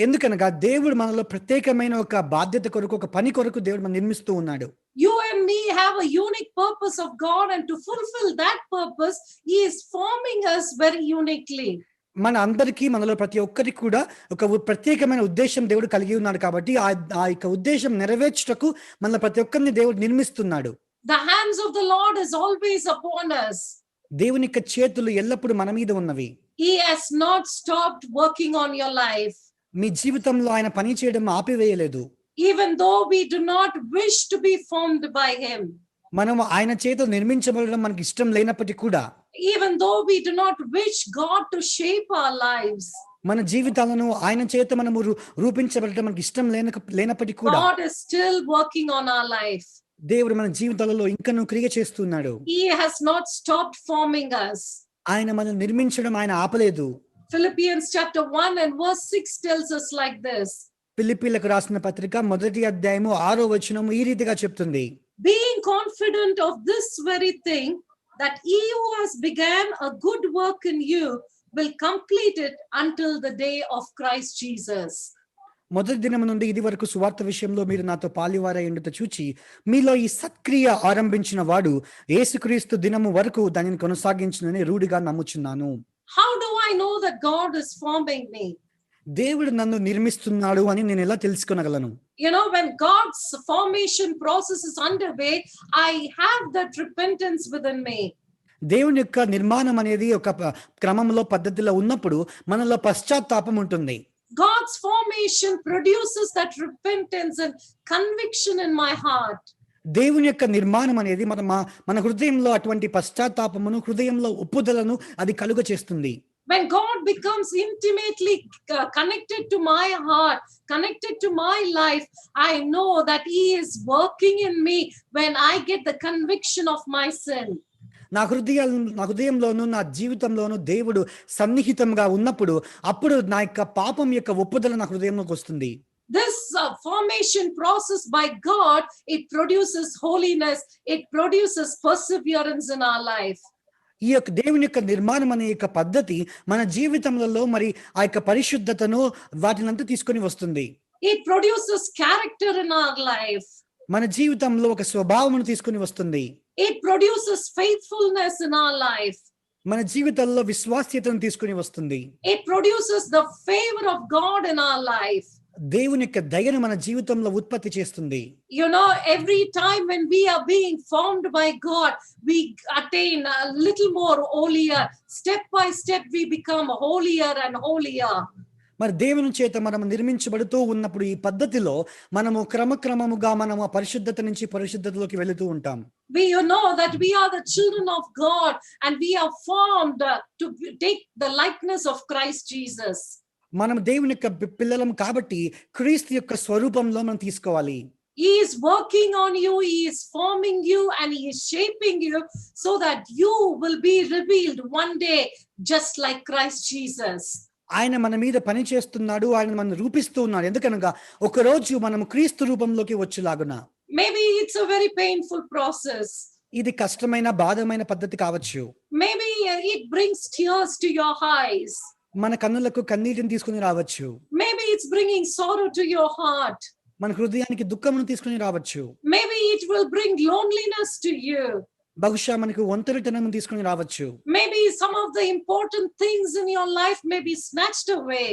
ఎందుకనగా దేవుడు మనలో ప్రత్యేకమైన ఒక బాధ్యత కొరకు, ఒక పని కొరకు దేవుడు మనం నిర్మిస్తూ ఉన్నాడు. You and me have a unique purpose of God, and to fulfill that purpose, he is forming us very uniquely. మన అందరికీ, మనలో ప్రతి ఒక్కరికి కూడా ఒక ప్రత్యేకమైన ఉద్దేశం దేవుడు కలిగి ఉన్నాడు. కాబట్టి ఆ యొక్క ఉద్దేశం నెరవేర్చుటకు మన ప్రతి ఒక్కరిని దేవుడు నిర్మిస్తున్నాడు. The hands of the Lord is always upon us. దేవుని యొక్క చేతులు ఎల్లప్పుడూ మన మీద ఉన్నవి. He has not stopped working on your life. మీ జీవితంలో ఆయన పని చేయడం ఆపివేయలేదు. Even though we do not wish to be formed by him. మనం ఆయన చేత నిర్మించబడడం మనకి ఇష్టం లేనప్పటికీ కూడా, Even though we do not wish God to shape our lives. మన జీవితాలను ఆయన చేత మనము రూపించబడటం మనకి ఇష్టం లేనప్పటికీ కూడా, God is still working on our life. దేవుడు మన జీవితాలలో ఇంకనూ క్రియ చేస్తున్నాడు. He has not stopped forming us. ఆయన మనం నిర్మించడం ఆయన ఆపలేదు. Philippians chapter 1 and verse 6 tells us like this. ఫిలిప్పీలకు రాసిన పత్రిక 1వ అధ్యాయము 6వ వచనము ఈ రీతిగా చెప్తుంది. Being confident of this very thing, that he who has began a good work in you will complete it until the day of Christ Jesus. మొదటి దినం నుండి ఇది వరకు సువార్త విషయంలో మీరు నాతో పాలివారై ఉండుట చూచి మీలో ఈ సత్క్రియ ఆరంభించిన వాడు యేసుక్రీస్తు దినము వరకు దానిని కొనసాగించునని రూఢిగా నమ్ముచున్నాను. How do I know that God is forming me? దేవుడు నన్ను నిర్మిస్తున్నాడు అని నేను ఎలా తెలుసుకోగలను? You know, when God's formation process is underway, I have that repentance within me. దేవుని యొక్క నిర్మాణం అనేది ఒక క్రమంలో పద్ధతిలో ఉన్నప్పుడు మనలో పశ్చాత్తాపం ఉంటుంది. God's formation produces that repentance and conviction in my heart. దేవుని యొక్క నిర్మాణం అనేది మన హృదయంలో అటువంటి పశ్చాత్తాపమును, హృదయంలో ఒప్పుదలను అది కలుగ చేస్తుంది. When God becomes intimately connected to my heart, connected to my life, I know that he is working in me when I get the conviction of my sin. నా హృదయంలోను నా జీవితంలోను దేవుడు సన్నిహితంగా ఉన్నప్పుడు అప్పుడు నా యొక్క పాపం యొక్క ఒప్పుదల నా హృదయంలోకి వస్తుంది. This formation process by God, it produces holiness, it produces perseverance in our life. ఈ యొక్క దేవుని యొక్క నిర్మాణం అనే యొక్క పద్ధతి మన జీవితంలో మరి ఆ యొక్క పరిశుద్ధతను వాటినంతా తీసుకొని వస్తుంది. It produces character in our life. మన జీవితంలో ఒక స్వభావమును తీసుకొని వస్తుంది. It produces faithfulness in our life. మన జీవితంలో విశ్వాస్యతను తీసుకొని వస్తుంది. It produces the favor of God in our life. దేవుని యొక్క దయను మన జీవితంలో ఉత్పత్తి చేస్తుంది. You know, every time when we are being formed by God, we attain a little more holier. Step by step, we become holier and holier. మరి దేవుని చేత మనం నిర్మించబడుతూ ఉన్నప్పుడు ఈ పద్ధతిలో మనము క్రమక్రమముగా మనము పరిశుద్ధత నుంచి పరిశుద్ధతలోకి వెళుతూ ఉంటాం. We know that we are the children of God and we are formed to take the likeness of Christ Jesus. మనం దేవుని యొక్క పిల్లలం కాబట్టి క్రీస్తు యొక్క స్వరూపంలో మనం తీసుకోవాలి. He is working on you, he is forming you and he is shaping you so that you will be revealed one day just like Christ Jesus. ఆయన మన మీద పని చేస్తున్నాడు, ఆయన మనం రూపిస్తూ ఉన్నాడు. ఎందుకనగా ఒక రోజు మనం క్రీస్తు రూపంలోకి వచ్చేలాగున. Maybe it's a very painful process. ఇది కష్టమైన బాధమైన పద్ధతి కావచ్చు. Maybe it brings tears to your eyes. మన కన్నులకు కన్నీటిని తీసుకుని రావచ్చు. Maybe it's bringing sorrow to your heart. మన హృదయానికి దుఃఖమును తీసుకుని రావచ్చు. Maybe it will bring loneliness to you. బహుశా మనకు ఒంటరితనం తీసుకుని రావచ్చు. Maybe some of the important things in your life may be snatched away.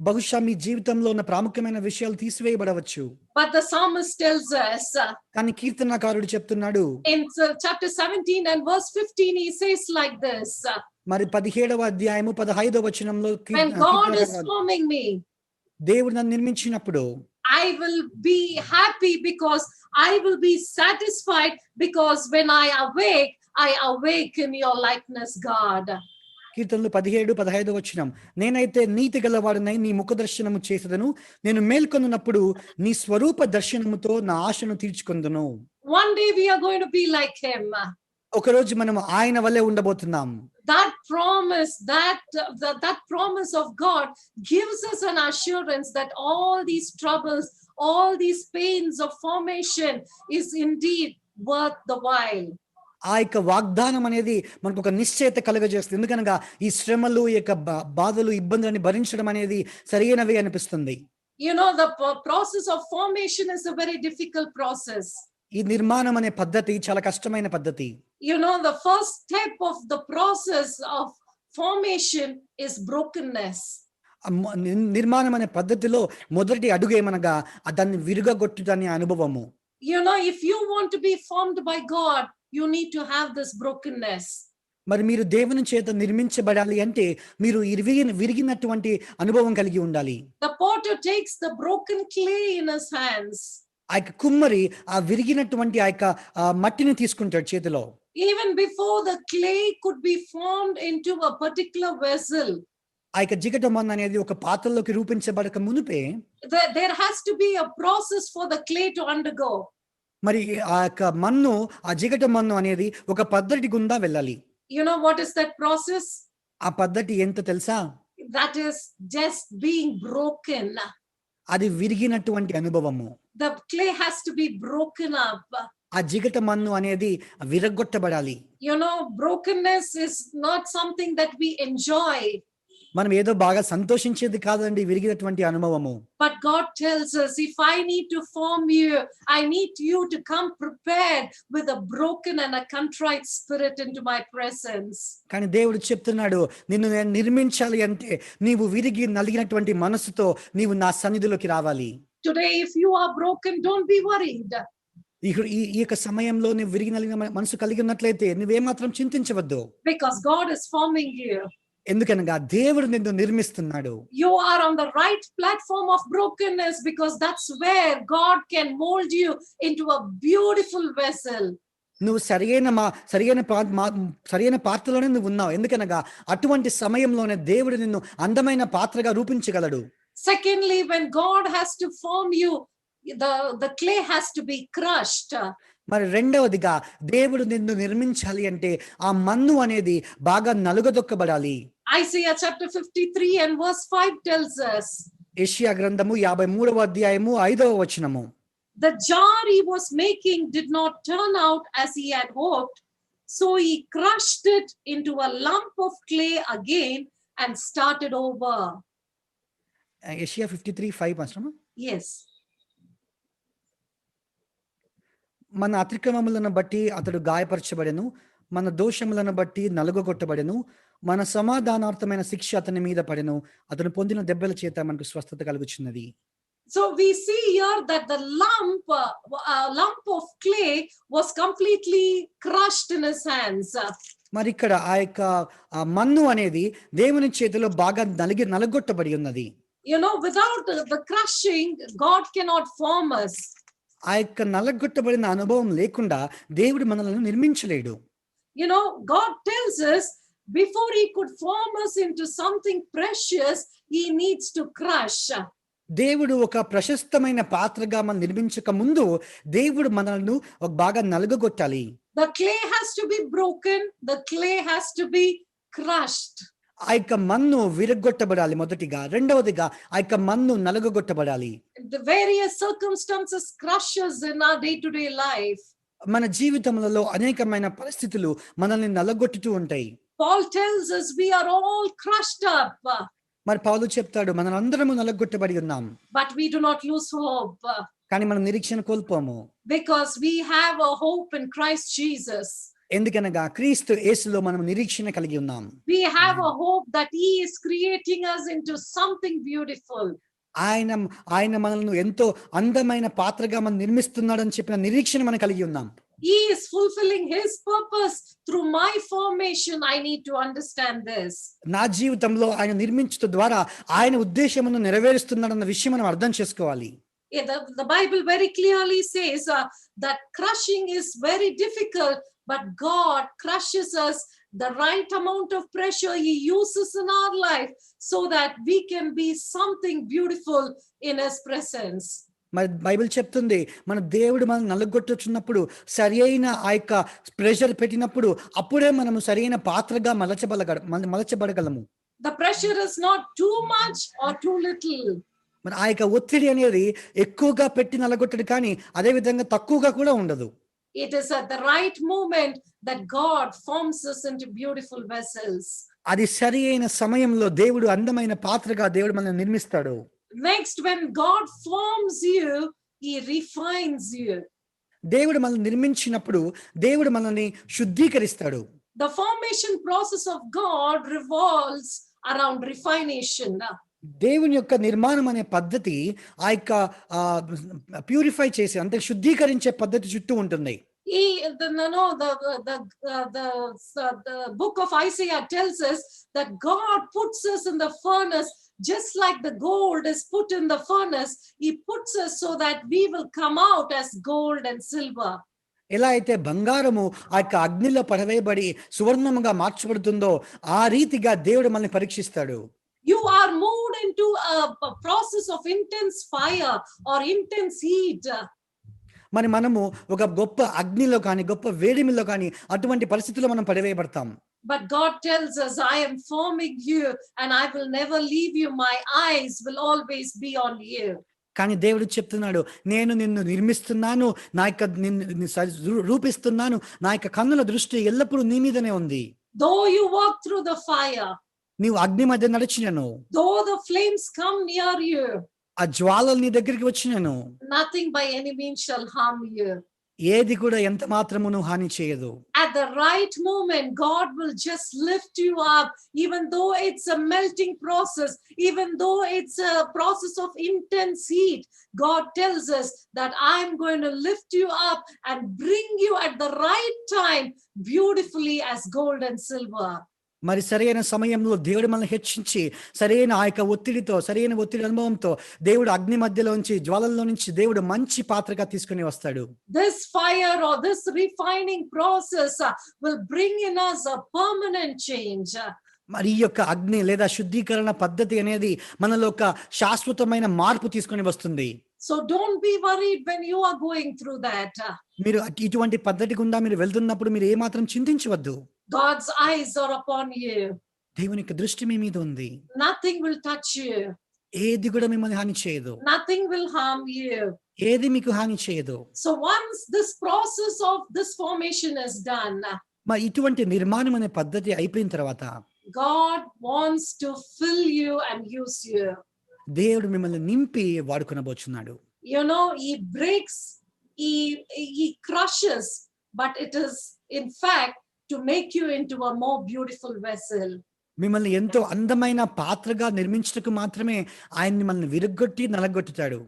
బహుశా మీ జీవితంలో ఉన్న ప్రాముఖ్యమైన విషయాలు తీసివేయబడవచ్చు. But the psalmist tells us, కానీ కీర్తనకారుడు చెప్తున్నాడు, in chapter 17 and verse 15, he says like this, మరి 17వ అధ్యాయము 15వ వచనంలో when God is forming me, దేవుడు నన్ను నిర్మించినప్పుడు I will be happy because I will be satisfied because when I awake in your likeness, God. కీర్తనలు 17-15 వచనం, నేనైతే నీతి గలవాడనై నీ ముఖ దర్శనము చేసేదను, నేను మేల్కొన్నప్పుడు నీ స్వరూప దర్శనముతో నా ఆశను తీర్చుకొందును. One day we are going to be like him. ఒకరోజు మనం ఆయన వల్లే ఉండబోతున్నాం. That promise of God gives us an assurance that all these troubles, all these pains of formation is indeed worth the while. ఆ యొక్క వాగ్దానం అనేది మనకు ఒక నిశ్చయత కలుగజేస్తుంది. ఎందుకనగా ఈ శ్రమలు, ఈ యొక్క బాధలు, ఇబ్బందులని భరించడం అనేది సరైనవి అనిపిస్తుంది. You know, the process of formation is a very difficult process. ఈ నిర్మాణం అనే పద్ధతి చాలా కష్టమైన పద్ధతి. You know, the first step of the process of formation is brokenness. నిర్మాణం అనే పద్ధతిలో మొదటి అడుగు ఏమనగా దాన్ని విరుగగొట్టుదనే అనుభవము. You know, if you want to be formed by God, you need to have this brokenness. మరి మీరు దేవుని చేత నిర్మించబడాలి అంటే మీరు విరిగినటువంటి అనుభవం కలిగి ఉండాలి. The potter takes the broken clay in his hands. ఆ యొక్క కుమ్మరి ఆ విరిగినటువంటి ఆ యొక్క మట్టిని తీసుకుంటాడు చేతిలో. Even before the clay could be formed into a particular vessel, ఆ యొక్క జిగటమన్ను అనేది ఒక పాత్రలోకి రూపించబడక మునిపే there has to be a process for the clay to undergo. మరి ఆ యొక్క మన్ను, ఆ జిగట మన్ను అనేది ఒక పద్ధతి గుండా వెళ్ళాలి. You know what is that process? ఆ పద్ధతి ఎంత తెలుసా? That is just being broken. అది విరిగినటువంటి అనుభవము. The clay has to be broken up. ఆ జిగట మన్ను అనేది విరగొట్టబడాలి. You know, brokenness is not something that we enjoy. మనం ఏదో బాగా సంతోషించేది కాదండి విరిగినటువంటి అనుభవము. But God tells us, if I need to form you, I need you to come prepared with a broken and a contrite spirit into my presence. కానీ దేవుడు చెప్తున్నాడు, నిన్ను నేను నిర్మించాలి అంటే నీవు విరిగి నలిగినటువంటి మనసుతో నీవు నా సన్నిధిలోకి రావాలి. Today, if you are broken, don't be worried. ఈ యొక్క సమయంలో నువ్వు విరిగి నలిగిన మనసు కలిగి ఉన్నట్లయితే నువ్వేమాత్రం చింతించవద్దు. Because God is forming you. ఎందుకనగా దేవుడు నిన్ను నిర్మిస్తున్నాడు. You are on the right platform of brokenness because that's where God can mold you into a beautiful vessel. నువ్వు సరైన పాత్రలోనే నువ్వు ఉన్నావు. ఎందుకనగా అటువంటి సమయంలోనే దేవుడు నిన్ను అందమైన పాత్రగా రూపించగలడు. Secondly, when God has to form you, the clay has to be crushed. మరి రెండవదిగా దేవుడు నిన్ను నిర్మించాలి అంటే ఆ మన్ను అనేది బాగా నలుగదొక్కబడాలి. Isaiah chapter 53 and verse 5 tells us, యెషయా గ్రంథము 53వ అధ్యాయము 5వ వచనము, the jar he was making did not turn out as he had hoped, so he crushed it into a lump of clay again and started over. యెషయా 53:5 వచనము. Yes. మన అతిక్రమములను బట్టి అతడు గాయపరచబడెను, మన దోషములను బట్టి నలుగగొట్టబడెను, మన సమాధానార్థమైన శిక్ష అతని మీద పడెను, అతను పొందిన దెబ్బల చేత మనకు స్వస్థత కలుగుచున్నది. So we see here that the lump of clay was completely crushed in his hands. మరి ఇక్కడ ఆ యొక్క మన్ను అనేది దేవుని చేతిలో బాగా నలగొట్టబడి ఉన్నది. You know, without the crushing, God cannot form us. ఆ యొక్క నలగొట్టబడిన అనుభవం లేకుండా దేవుడు మనల్ని నిర్మించలేడు. You know, God tells us before he could form us into something precious, he needs to crush. దేవుడు ఒక ప్రశస్తమైన పాత్రగా మనం నిర్మించక ముందు దేవుడు మనల్ని ఒక బాగా నలగొట్టాలి. The clay has to be broken, the clay has to be crushed. ఆ యొక్క మన్ను విరగొట్టబడాలి మొదటిగా, రెండవదిగా ఆ యొక్క మన్ను నలగొట్టబడాలి. The various circumstances crushes in our day-to-day life. మన జీవితంలో అనేకమైన పరిస్థితులు మనల్ని నలగొట్టుతూ ఉంటాయి. Paul tells us we are all crushed up. మరి పౌలు చెప్తాడు మనందరము నలగొట్టబడి ఉన్నాం. But we do not lose hope. కానీ మనం నిరీక్షణ కోల్పోము. Because we have a hope in Christ Jesus. ఎందుకనగా క్రీస్తు యేసులో మనం నిరీక్షణ కలిగి ఉన్నాం. We have a hope that he is creating us into something beautiful. ఆయన మనల్ని ఎంతో అందమైన పాత్రగా మనం నిర్మిస్తున్నాడని చెప్పిన నిరీక్షణ మనం కలిగి ఉన్నాం. He is fulfilling his purpose through my formation. I need to understand this. నా జీవితంలో ఆయన నిర్మించడం ద్వారా ఆయన ఉద్దేశమును నెరవేరుస్తున్నాడన్న విషయం మనం అర్థం చేసుకోవాలి. The Bible very clearly says that crushing is very difficult, but God crushes us the right amount of pressure he uses in our life so that we can be something beautiful in his presence. మరి Bible చెప్తుంది మన దేవుడు మనం నలగొట్టుచున్నప్పుడు సరి అయిన ఆ యొక్క pressure పెట్టినప్పుడు అప్పుడే మనము సరైన పాత్రగా మలచబడగలము. The pressure is not too much or too little. మరి ఆ యొక్క ఒత్తిడి అనేది ఎక్కువగా పెట్టి నలగొట్టడు, కానీ అదే విధంగా తక్కువగా కూడా ఉండదు. It is at the right moment that God forms us into beautiful vessels. అది సరి అయిన సమయంలో దేవుడు అందమైన పాత్రగా దేవుడు మనల్ని నిర్మిస్తాడు. Next, when God forms you, he refines you. దేవుడు మనల్ని నిర్మించినప్పుడు దేవుడు మనల్ని శుద్ధీకరిస్తాడు. The formation process of God revolves around refination. దేవుని యొక్క నిర్మాణం అనే పద్ధతి ఆ యొక్క ప్యూరిఫై చేసే అంటే శుద్ధీకరించే పద్ధతి చుట్టూ ఉంటుంది. The book of Isaiah tells us that God puts us in the furnace just like the gold is put in the furnace. He puts us so that we will come out as gold and silver. ఎలా అయితే బంగారము ఆ యొక్క అగ్నిలో పడవేయబడి సువర్ణముగా మార్చబడుతుందో ఆ రీతిగా దేవుడు మనల్ని పరీక్షిస్తాడు. You are moved into a process of intense fire or intense heat. మరి మనము ఒక గొప్ప అగ్నిలో కానీ గొప్ప వేడిమిలో కానీ అటువంటి పరిస్థితుల్లో మనం పడవేయబడతాం. But God tells us, I am forming you and I will never leave you. My eyes will always be on you. కానీ దేవుడు చెప్తున్నాడు, నేను నిన్ను నిర్మిస్తున్నాను, నా యొక్క నిన్ను రూపిస్తున్నాను, నా యొక్క కన్నుల దృష్టి ఎల్లప్పుడూ నీ మీదనే ఉంది. Though you walk through the fire, నీవు అగ్ని మధ్య నడిచినను, though the flames come near you, ఆ జ్వాలలు నీ దగ్గరికి వచ్చినను, nothing by any means shall harm you. ఏది కూడా ఎంత మాత్రమును హాని చేయదు. At the right moment, God will just lift you up, even though it's a melting process, even though it's a process of intense heat. God tells us that I'm going to lift you up and bring you at the right time beautifully as gold and silver. మరి సరైన సమయంలో దేవుడు మనల్ని హెచ్చించి సరైన ఆ యొక్క ఒత్తిడితో సరైన ఒత్తిడి అనుభవంతో దేవుడు అగ్ని మధ్యలోంచి జ్వాలల్లో నుంచి దేవుడు మంచి పాత్రగా తీసుకుని వస్తాడు. This fire or this refining process will bring in us a permanent change. మరి ఈ యొక్క అగ్ని లేదా శుద్ధీకరణ పద్ధతి అనేది మనలో ఒక శాశ్వతమైన మార్పు తీసుకొని వస్తుంది. So don't be worried when you are going through that. మీరు ఇటువంటి పద్ధతి గుండా మీరు వెళ్తున్నప్పుడు మీరు ఏమాత్రం చింతించవద్దు. God's eyes are upon you. దేవుని యొక్క దృష్టి మీ మీద ఉంది. Nothing will touch you. ఏది కూడా మిమ్మల్ని హాని చేయదు. Nothing will harm you. ఏది మీకు హాని చేయదు. So once this process of this formation is done, మరి ఇటువంటి నిర్మాణం అనే పద్ధతి అయిపోయిన తర్వాత God wants to fill you and use you. దేవుడు మిమ్మల్ని నింపి వాడుకొనబోచున్నాడు. You know, he breaks, he crushes, but it is in fact to make you into a more beautiful vessel. మిమ్మల్ని ఎంతో అందమైన పాత్రగా నిర్మించటకు మాత్రమే ఆయన మిమ్మల్ని విరగ్గొట్టి నలగొట్టుతాడు.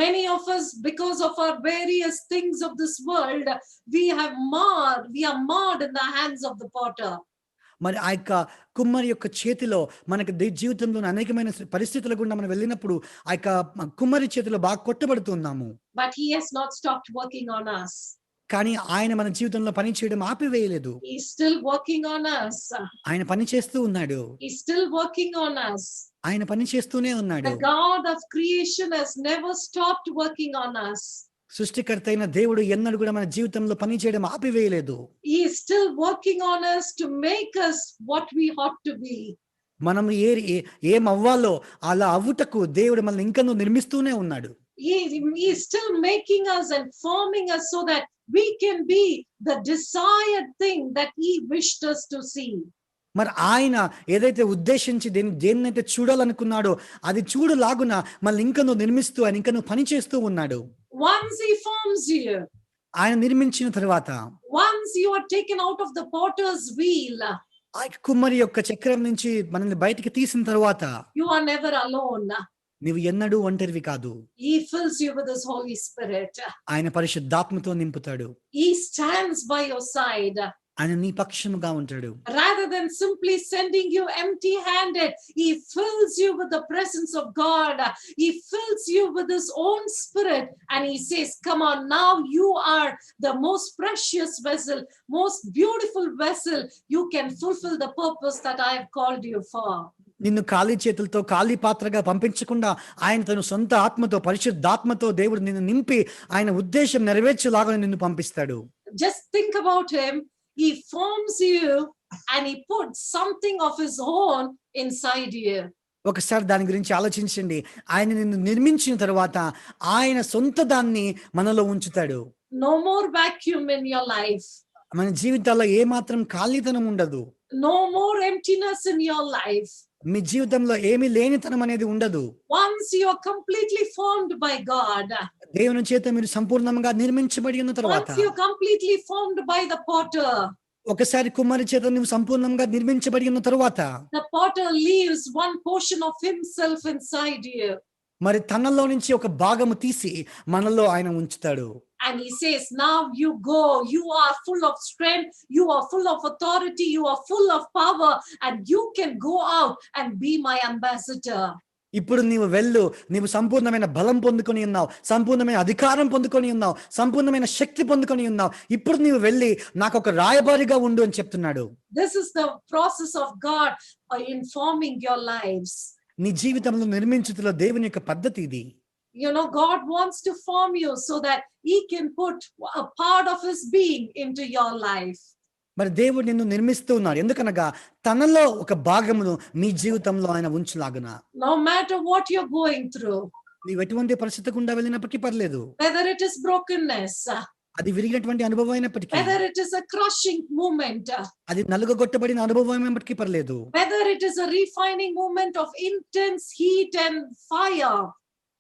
Many of us, because of our various things of this world, we are marred in the hands of the potter. మరి ఆ యొక్క కుమ్మరి యొక్క చేతిలో మనకు జీవితంలో అనేకమైన పరిస్థితుల గుండా మనం వెళ్ళినప్పుడు ఆ యొక్క కుమ్మరి చేతిలో బాగా కొట్టబడుతున్నాము. But he has not stopped working on us. కానీ ఆయన మన జీవితంలో పని చేయడం ఆపివేయలేదు. He's still working on us. ఆయన పని చేస్తూ ఉన్నాడు. He's still working on us. ఆయన పని చేస్తూనే ఉన్నాడు. The God of creation has never stopped working on us. సృష్టికర్త అయిన దేవుడు ఎన్నడూ కూడా మన జీవితంలో పని చేయడం ఆపివేయలేదు. He is still working on us to make us what we ought to be. మనం ఏం అవ్వాలో అలా అవ్వుటకు దేవుడు మనల్ని ఇంకా నిర్మిస్తూనే ఉన్నాడు. He is still making us and forming us so that we can be the desired thing that he wished us to see. మరి ఆయన ఏదైతే ఉద్దేశించి దేన్నైతే చూడాలనుకున్నాడో అది చూడలాగున మళ్ళీ ఇంకా నిర్మిస్తూ ఆయన ఇంకా పని చేస్తూ ఉన్నాడు. Once he forms you, ఆయన నిర్మించిన తర్వాత, once you are taken out of the potter's wheel, ఆ కుమ్మరి యొక్క చక్రం నుంచి మనల్ని బయటికి తీసిన తర్వాత, you are never alone. నీవు ఎన్నడూ ఒంటరివి కాదు. He fills you with his Holy Spirit. ఆయన పరిశుద్ధాత్మతో నింపుతాడు. He stands by your side. ఆయన నీ పక్షముగా ఉంటాడు. Rather than simply sending you empty-handed, he fills you with the presence of God. He fills you with his own spirit and he says, come on, now you are the most precious vessel, most beautiful vessel. You can fulfill the purpose that I have called you for. నిన్ను ఖాళీ చేతులతో ఖాళీ పాత్రగా పంపించకుండా ఆయన తన సొంత ఆత్మతో పరిశుద్ధాత్మతో దేవుడు నిన్ను నింపి ఆయన ఉద్దేశం నెరవేర్చేలాగా నిన్ను పంపిస్తాడు. Just think about him. He forms you and he puts something of his own inside you. ఒకసారి దాని గురించి ఆలోచించండి. ఆయన నిన్ను నిర్మించిన తర్వాత ఆయన సొంత దాన్ని మనలో ఉంచుతాడు. No more vacuum in your life. మన జీవితాల్లో ఏ మాత్రం ఖాళీతనం ఉండదు. No more emptiness in your life. మీ జీవితంలో ఏమీ లేనితనం అనేది ఉండదు. Once you are completely formed by God, దేవుని చేత మీరు సంపూర్ణంగా నిర్మించబడి ఉన్న తర్వాత, once you are completely formed by the potter, ఒకసారి కుమారి చేత నువ్వు సంపూర్ణంగా నిర్మించబడి ఉన్న తర్వాత, the potter leaves one portion of himself inside you. మరి తనలో నుంచి ఒక భాగము తీసి మనలో ఆయన ఉంచుతాడు. And he says, now you go, you are full of strength, you are full of authority, you are full of power, and you can go out and be my ambassador. ఇప్పుడు నీవు వెళ్ళు, నీవు సంపూర్ణమైన బలం పొందుకొని ఉన్నావు, సంపూర్ణమైన అధికారం పొందుకొని ఉన్నావు, సంపూర్ణమైన శక్తి పొందుకొని ఉన్నావు. ఇప్పుడు నీవు వెళ్ళి నాకు ఒక రాయబారిగా ఉండు అని చెప్తున్నాడు. This is the process of God in forming your lives. నీ జీవితంలో నిర్మించుటలో దేవుని యొక్క పద్ధతి ఇది. You know, God wants to form you so that he can put a part of his being into your life. మరి దేవుడు నిన్ను నిర్మిస్తూ ఉన్నాడు, ఎందుకనగా తనలో ఒక భాగమును నీ జీవితంలో ఆయన ఉంచులాగున. No matter what you're going through, నీవు ఎటువంటి పరిస్థితి గుండా వెళ్ళినప్పటికీ పర్లేదు, whether it is brokenness, అది విరిగినటువంటి అనుభవం అయినప్పటికీ, whether it is a crushing moment, అది నలుగగొట్టబడిన అనుభవం అయినప్పటికీ పర్లేదు, whether it is a refining moment of intense heat and fire,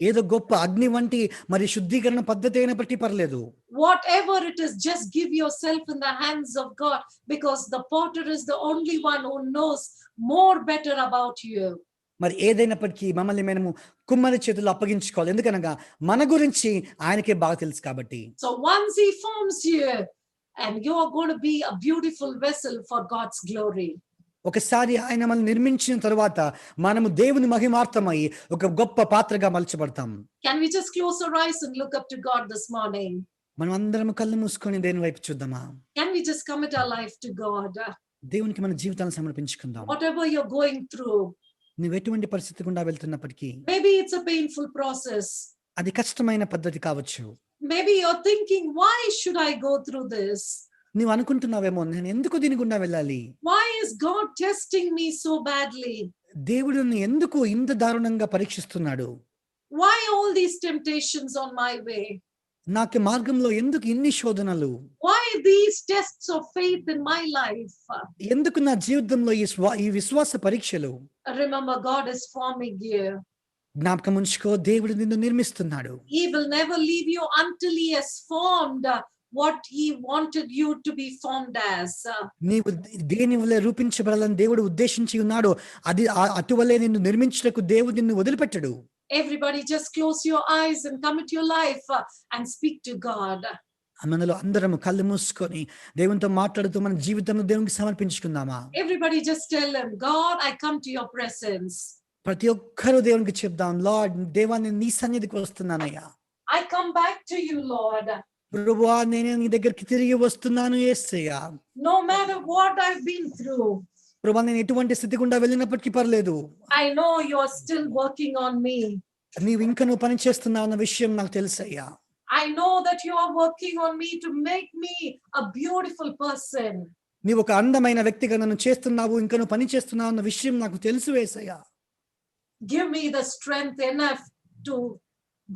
ఏదో గొప్ప అగ్ని వంటి మరి శుద్ధీకరణ పద్ధతి అయినప్పటికీ పర్లేదు, whatever it is, just give yourself in the hands of God, because the potter is the only one who knows more better about you. మరి ఏదైనప్పటికీ మమ్మల్ని మేము కుమ్మరి చేతుల్లో అప్పగించుకోవాలి, ఎందుకనగా మన గురించి ఆయనకే బాగా తెలుసు కాబట్టి. So once he forms you, and you are going to be a beautiful vessel for God's glory. ఒకసారి ఆయన మనల్ని నిర్మించిన తర్వాత మనము దేవుని మహిమార్థమై ఒక గొప్ప పాత్రగా మలచబడతాం. Can we just close our eyes and look up to God this morning? మనం అందరం కళ్ళు మూసుకొని దేవుని వైపు చూద్దామా? Can we just commit our life to God? దేవునికి మన జీవితాన్ని సమర్పించుకుందాం. Whatever you're going through, నువ్వు ఎటువంటి పరిస్థితి గుండా వెళ్తున్నప్పటికీ, maybe it's a painful process. అది కష్టమైన పద్ధతి కావచ్చు. Maybe you're thinking, why should I go through this? నువ్వు అనుకుంటున్నావేమో, నేను ఎందుకు దీని గుండా వెళ్ళాలి? Why is God testing me so badly? దేవుడు నన్ను ఎందుకు ఇంత దారుణంగా పరీక్షిస్తున్నాడు? Why all these temptations on my way? నాకు మార్గంలో ఎందుకు ఇన్ని శోధనలు? Why these tests of faith in my life? ఎందుకు నా జీవితంలో ఈ విశ్వాస పరీక్షలు? Remember, God is forming you. జ్ఞాపకం ఉంచుకో, దేవుడు నిన్ను నిర్మిస్తున్నాడు. He will never leave you until he has formed what he wanted you to be formed as. నీవు దేని వల్ల రూపించబడాలని దేవుడు ఉద్దేశించి ఉన్నాడు, అది అటువలే నిన్ను నిర్మించుటకు దేవుడు నిన్ను వదిలిపెట్టడు. Everybody just close your eyes and commit your life and speak to God. మనలో అందరం కళ్ళు మూసుకొని దేవునితో మాట్లాడుతూ మన జీవితంలో దేవునికి సమర్పించుకుందామా? Everybody just tell him, God, I come to your presence. ప్రతి ఒక్కరూ దేవునికి చెప్దాం, లార్డ్, దేవా నేను నీ సన్నిధికి వస్తున్నానయ్యా. I come back to you, Lord. ప్రభువా, నేను నీ దగ్గరికి తిరిగి వస్తున్నాను యేసయ్యా. No matter what I've been through, ప్రభువా, నేను ఎటువంటి స్థితి గుండా వెళ్ళినప్పటికీ పర్లేదు, I know you are still working on me. నీవు ఇంకా నువ్వు పని చేస్తున్నావు అన్న విషయం నాకు తెలుసయ్యా. I know that you are working on me to make me a beautiful person. నీవు ఒక అందమైన వ్యక్తిగా నన్ను చేస్తున్నావు, ఇంకా నువ్వు పని చేస్తున్నావు అన్న విషయం నాకు తెలుసు యేసయ్యా. Give me the strength enough to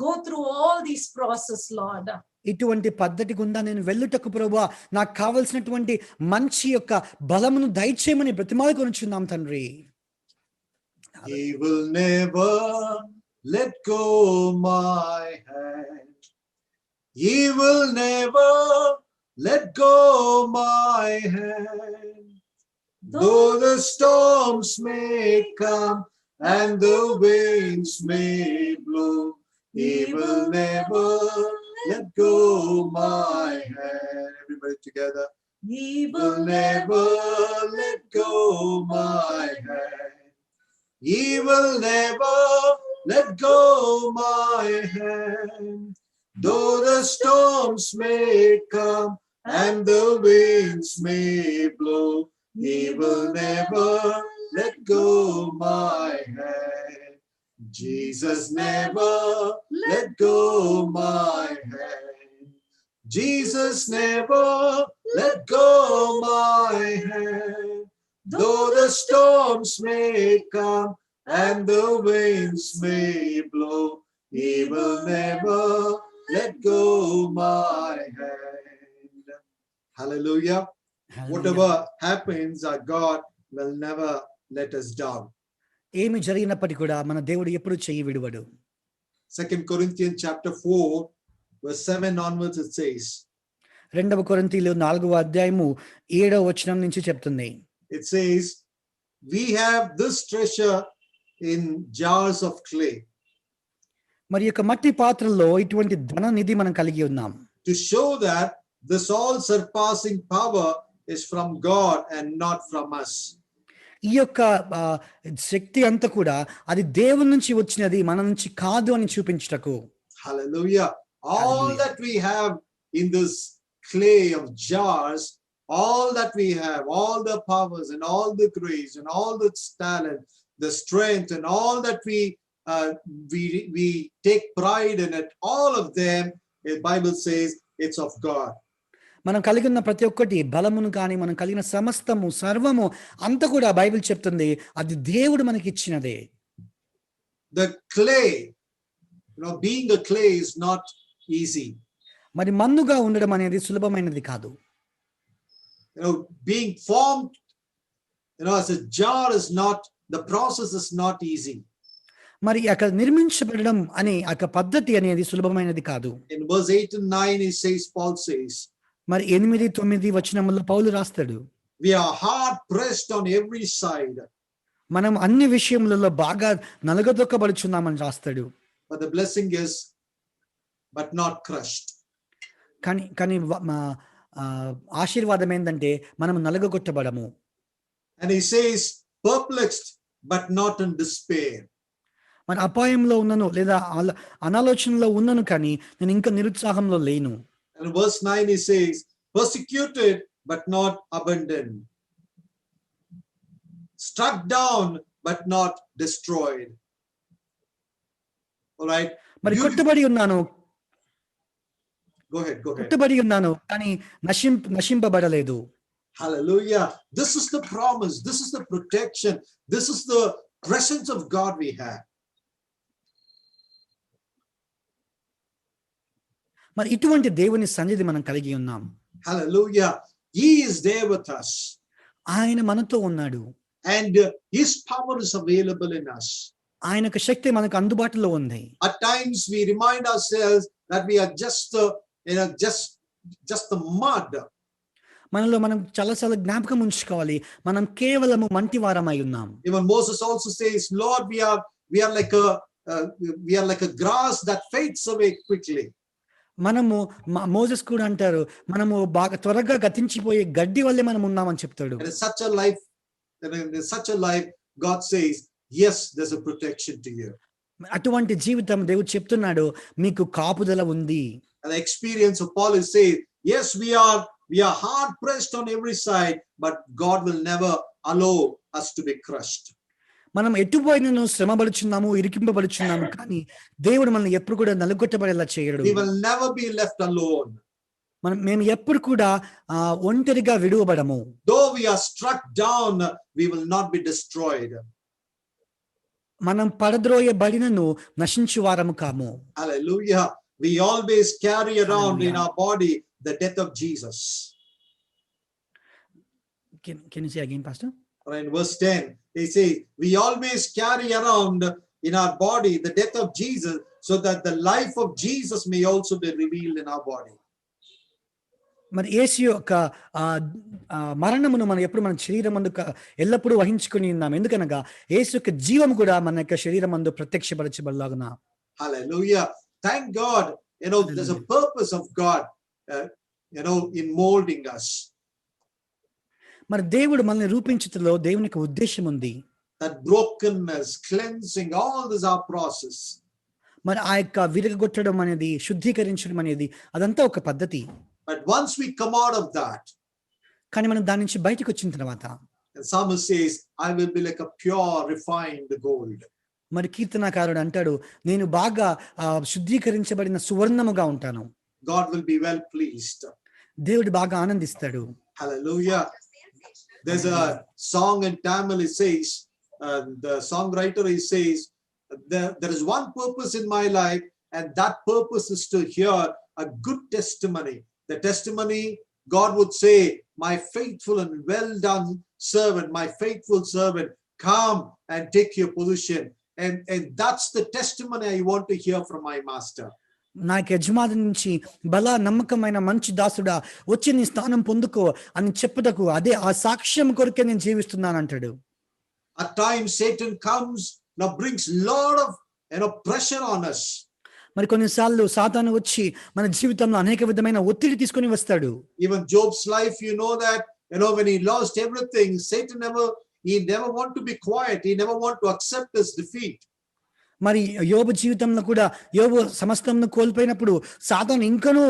go through all these process, Lord. ఇటువంటి పద్ధతి గుండా నేను వెళ్ళుటకు ప్రభువా నాకు కావలసినటువంటి మంచి యొక్క బలమును దయచేయమని బ్రతిమాలుకొనుచున్నాం తండ్రి. He will never let go my hand. He will never let go my hand. Though the storms may come and the winds may blow, he will never let go my hand. Everybody together. He Will never let go my hand. He will never let go my hand. Though the storms may come and the winds may blow, he will never let go my hand. Jesus never let go my hand. Jesus never let go my hand. Though the storms may come and the winds may blow, he will never let go my hand. Hallelujah. Whatever happens, our God will never let us down. ఏమి జరిగినప్పటికీ కూడా మన దేవుడు ఎప్పుడు చెయ్యి విడువడు. 2 Corinthians chapter 4 verse 7 onwards it says, 2 కొరింథీయులు 4వ అధ్యాయము 7వ వచనం నుంచి చెప్తుంది. it says, we have this treasure in jars of clay మరి యొక్క మట్టి పాత్రల్లో ఇటువంటి ధన నిధి మనం కలిగి ఉన్నాం. to show that this all surpassing power is from God and not from us. ఈ యొక్క శక్తి అంతా కూడా అది దేవుని నుంచి వచ్చినది, మన నుంచి కాదు అని చూపించుటకు. Hallelujah. All Hallelujah. that we have in this clay of jars, all that we have, all the powers and all the grace and all the talent, the strength and all that we take pride in it, all of them, the Bible says it's of God. మనం కలిగిన ప్రతి ఒక్కటి, బలమును కానీ మనం కలిగిన సమస్తము సర్వము అంతా కూడా బైబిల్ చెప్తుంది అది దేవుడు మనకి ఇచ్చినదే. The clay, being a clay is not easy. మరి మన్నుగా ఉండడం అనేది సులభమైనది కాదు. Being formed, as a jar is not, the process is not easy. మరి అక్కడ నిర్మించబడడం అనే ఆ పద్ధతి అనేది సులభమైనది కాదు. In verse 8 and 9 he says, Paul says, మరి 8-9 వచనముల్లో పౌలు రాస్తాడు, we are hard pressed on every side. మనం అన్ని విషయములలో బాగా నలగదొక్కబడుచున్నామని రాస్తాడు. But the blessing is, but not crushed. కానీ ఆశీర్వాదం ఏంటంటే మనం నలగొట్టబడము. And he says, perplexed but not in despair. మన అపాయంలో ఉన్నను లేదా అనాలోచనలో ఉన్నను కానీ నేను ఇంకా నిరుత్సాహంలో లేను. And verse 9 he says, persecuted but not abandoned, struck down but not destroyed. All right, మరి కొట్టబడి ఉన్నాను, go ahead. కొట్టబడి ఉన్నాను కానీ నశింపబడలేదు. Hallelujah. This is the promise, this is the protection, this is the presence of God we have. మరి ఇటువంటి దేవుని సన్నిధి మనం కలిగి ఉన్నాం. Hallelujah. He is there with us. ఆయన మనతో ఉన్నాడు. And his power is available in us. ఆయనకు శక్తి మనకు అందుబాటులో ఉంది. At times we remind ourselves that we are just the mud. మనలో మనం చాలా జ్ఞాపకం ఉంచుకోవాలి, మనం కేవలము మంటి వారమై ఉన్నాం. Even Moses also says, Lord, we are like a grass that fades away quickly. మనము మోసెస్ కూడా అంటారు, మనము బాగా త్వరగా గతించిపోయే గడ్డి వల్లే మనం ఉన్నామని చెప్తాడు. And in such a life, God says, yes, there's a protection to you. అటువంటి జీవితం దేవుడు చెప్తున్నాడు, మీకు కాపుదల ఉంది. And the experience of Paul is saying, yes, we are hard pressed on every side, but God will never allow us to be crushed. మనం ఎటుపోయినను శ్రమపడుచున్నాము, ఇరికింపబడుచున్నాము, కానీ దేవుడు మనల్ని ఎప్పుడు కూడా నలుగొట్టబడేలా చేయడు. We will never be left alone. మేము ఎప్పుడు కూడా ఒంటరిగా విడువబడము. Though we are struck down, we will not be destroyed. మనం పడద్రోయబడినను నశించు వారము కాము. Hallelujah. We always carry around in our body the death of Jesus. Can you say again, Pastor? In verse 10, they say, we always carry around in our body the death of Jesus, so that the life of Jesus may also be revealed in our body. మరి యేసు యొక్క మరణమును మనం ఎప్పుడు మన శరీరమందు ఎల్లప్పుడూ వహించుకుని ఉన్నాం. ఎందుకనగా యేసు యొక్క జీవం కూడా మన యొక్క శరీరమందు ప్రత్యక్షపరచబడలాగున. Hallelujah. Thank God. There's a purpose of God, in molding us. మరి దేవుడు మనల్ని రూపించుటలో దేవునికి ఉద్దేశం ఉంది. That brokenness, cleansing, all this our process. మరి ఆ యొక్క విరగొట్టడం అనేది, శుద్ధీకరించడం అనేది అదంతా ఒక పద్ధతి. But once we come out of that, కానీ మనం దాని నుంచి బయటకు వచ్చిన తర్వాత, the psalmist says, I will be like a pure refined gold. మరి కీర్తనకారుడు అంటాడు, నేను బాగా శుద్ధీకరించబడిన సువర్ణముగా ఉంటాను. God will be well pleased. దేవుడు బాగా ఆనందిస్తాడు. Hallelujah. There's a song in Tamil, it says, the songwriter, he says, there is one purpose in my life, and that purpose is to hear a good testimony. The testimony, God would say, my faithful and well done servant, my faithful servant, come and take your position. And that's the testimony I want to hear from my master. నాకు యజమాని నుంచి బలా నమ్మకమైన మంచి దాసుడా వచ్చి నీ స్థానం పొందుకో అని చెప్పుటకు, అదే ఆ సాక్ష్యం కొరకే నేను జీవిస్తున్నాను అంటాడు. At times Satan comes, now brings lot of pressure on us. మరి కొన్నిసార్లు సాతాను వచ్చి మన జీవితంలో అనేక విధమైన ఒత్తిడి తీసుకొని వస్తాడు. Even Job's life, you know that, when he lost everything, Satan he never want to be quiet. He never want to accept his defeat. మరి యోబు జీవితంలో కూడా యోబు సమస్తంను కోల్పోయినప్పుడు సాతాను ఇంకనూ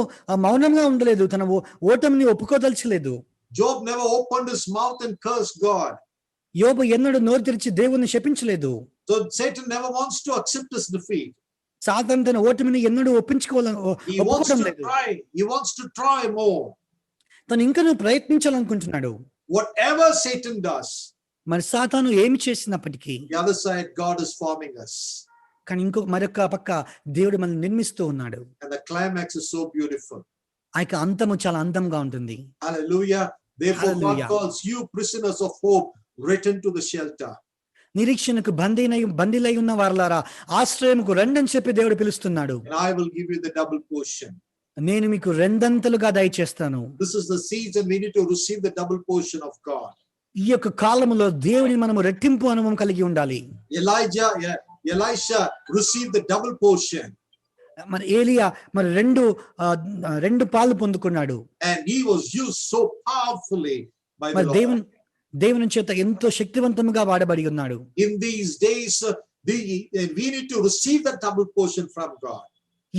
మౌనంగా ఉండలేదు, తన ఓటమిని ఒప్పుకోదలచలేదు. Job never opened his mouth and cursed God. యోబు ఎన్నడూ నోరు తెరిచి దేవుణ్ణి శపించలేదు. So Satan never wants to accept his defeat. సాతాను తన ఓటమిని ఎన్నడూ He wants to try more. తను ఇంకనూ ప్రయత్నించాలనుకుంటున్నాడు. Whatever Satan does, మరి సాతాను ఏమి చేసినప్పటికీ, the other side, God is forming us. కానీ మరొక పక్క దేవుడు మనల్ని నిర్మిస్తూ ఉన్నాడు. And the climax is so beautiful. ఆ యొక్క అంతము చాలా అందంగా ఉంటుంది. Hallelujah. Therefore God calls you prisoners of hope, return to the shelter. నిరీక్షణకు బందీలై ఉన్న వారలారా ఆశ్రయముకు రండని చెప్పి దేవుడు పిలుస్తున్నాడు. And I will give you the double portion. నేను మీకు రెండంతలుగా దయచేస్తాను. This is the season we need to receive the double portion of God. ఈ యొక్క కాలములో దేవుని మనము రెట్టింపు అనుభవం కలిగి ఉండాలి. Elisha received the double portion. మరి ఏలియా మరి రెండు పాలు పొందుకున్నాడు. And he was used so powerfully by the Lord. దేవుని చేత ఎంతో శక్తివంతంగా వాడబడి ఉన్నాడు. In these days we need to receive the double portion from God.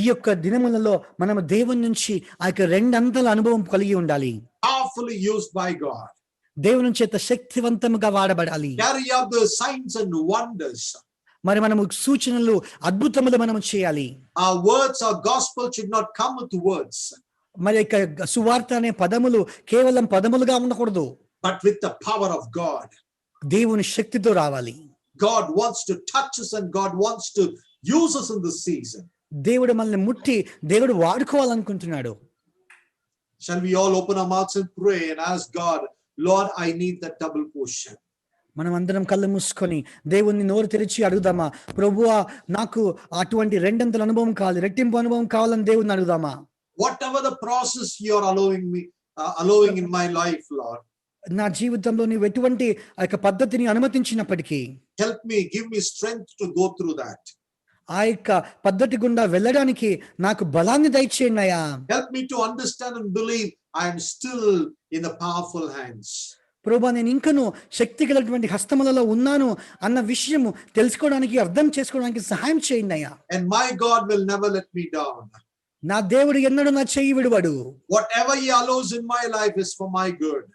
ఈ యొక్క దినములలో మనము దేవుని నుంచి ఆ యొక్క రెండంతల అనుభవం కలిగి ఉండాలి. Powerfully used by God. దేవుని చేత శక్తివంతంగా వాడబడాలి. Carry out the signs and wonders. మరి మనము సూచనలు అద్భుతములు మనము చేయాలి. Our words, our gospel should not come with words. మరి యొక్క సువార్త అనే పదములు కేవలం పదములుగా ఉండకూడదు, but with the power of God. దేవుని శక్తితో రావాలి. God wants to touch us and God wants to use us in this season. దేవుడు మనల్ని ముట్టి దేవుడు వాడుకోవాలనుకుంటున్నాడు. Shall we all open our mouths and pray and ask God, Lord, I need that double portion. మనం అందరం కళ్ళు మూసుకొని దేవుణ్ణి నోరు తెరిచి అడుగుదామా, ప్రభువా నాకు అటువంటి రెండంతల అనుభవం కావాలి, రెట్టింపు అనుభవం కావాలని దేవుణ్ణి అడుగుదామా. Whatever the process you are allowing in my life, Lord, నా జీవితంలో నీవు ఎటువంటి ఆ యొక్క పద్ధతిని అనుమతించినప్పటికీ help me, give me strength to go through that. ఆ యొక్క పద్ధతి గుండా వెళ్ళడానికి నాకు బలాన్ని దయచేయండి అయ్యా. Help me to understand and believe I am still in the powerful hands. ప్రభువా నేను ఇంకను శక్తి కలిగినటువంటి హస్తములలో ఉన్నాను అన్న విషయము తెలుసుకోవడానికి, అర్థం చేసుకోవడానికి సహాయం చేయండి అయ్యా. And my God will never let me down. నా దేవుడు ఎన్నడూ నా చెయ్యి విడువడు. Whatever he allows in my life is for my good.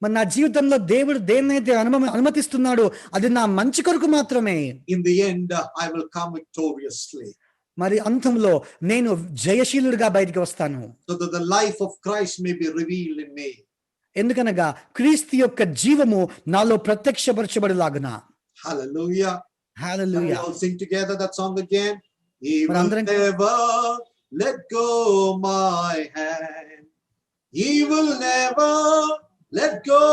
మరి నా జీవితంలో దేవుడు దేన్నైతే అనుమతిస్తున్నాడో అది నా మంచి కొరకు మాత్రమే. In the end, I will come victoriously. మరి అంతంలో నేను జయశీలుడిగా బయటికి వస్తాను. So that the life of Christ may be revealed in me. ఎందుకనగా క్రీస్తు యొక్క జీవము నాలో ప్రత్యక్షపరచబడులాగున. Hallelujah. Hallelujah. We all sing together that song again. He will Brandran. never let go my hand. He will never let go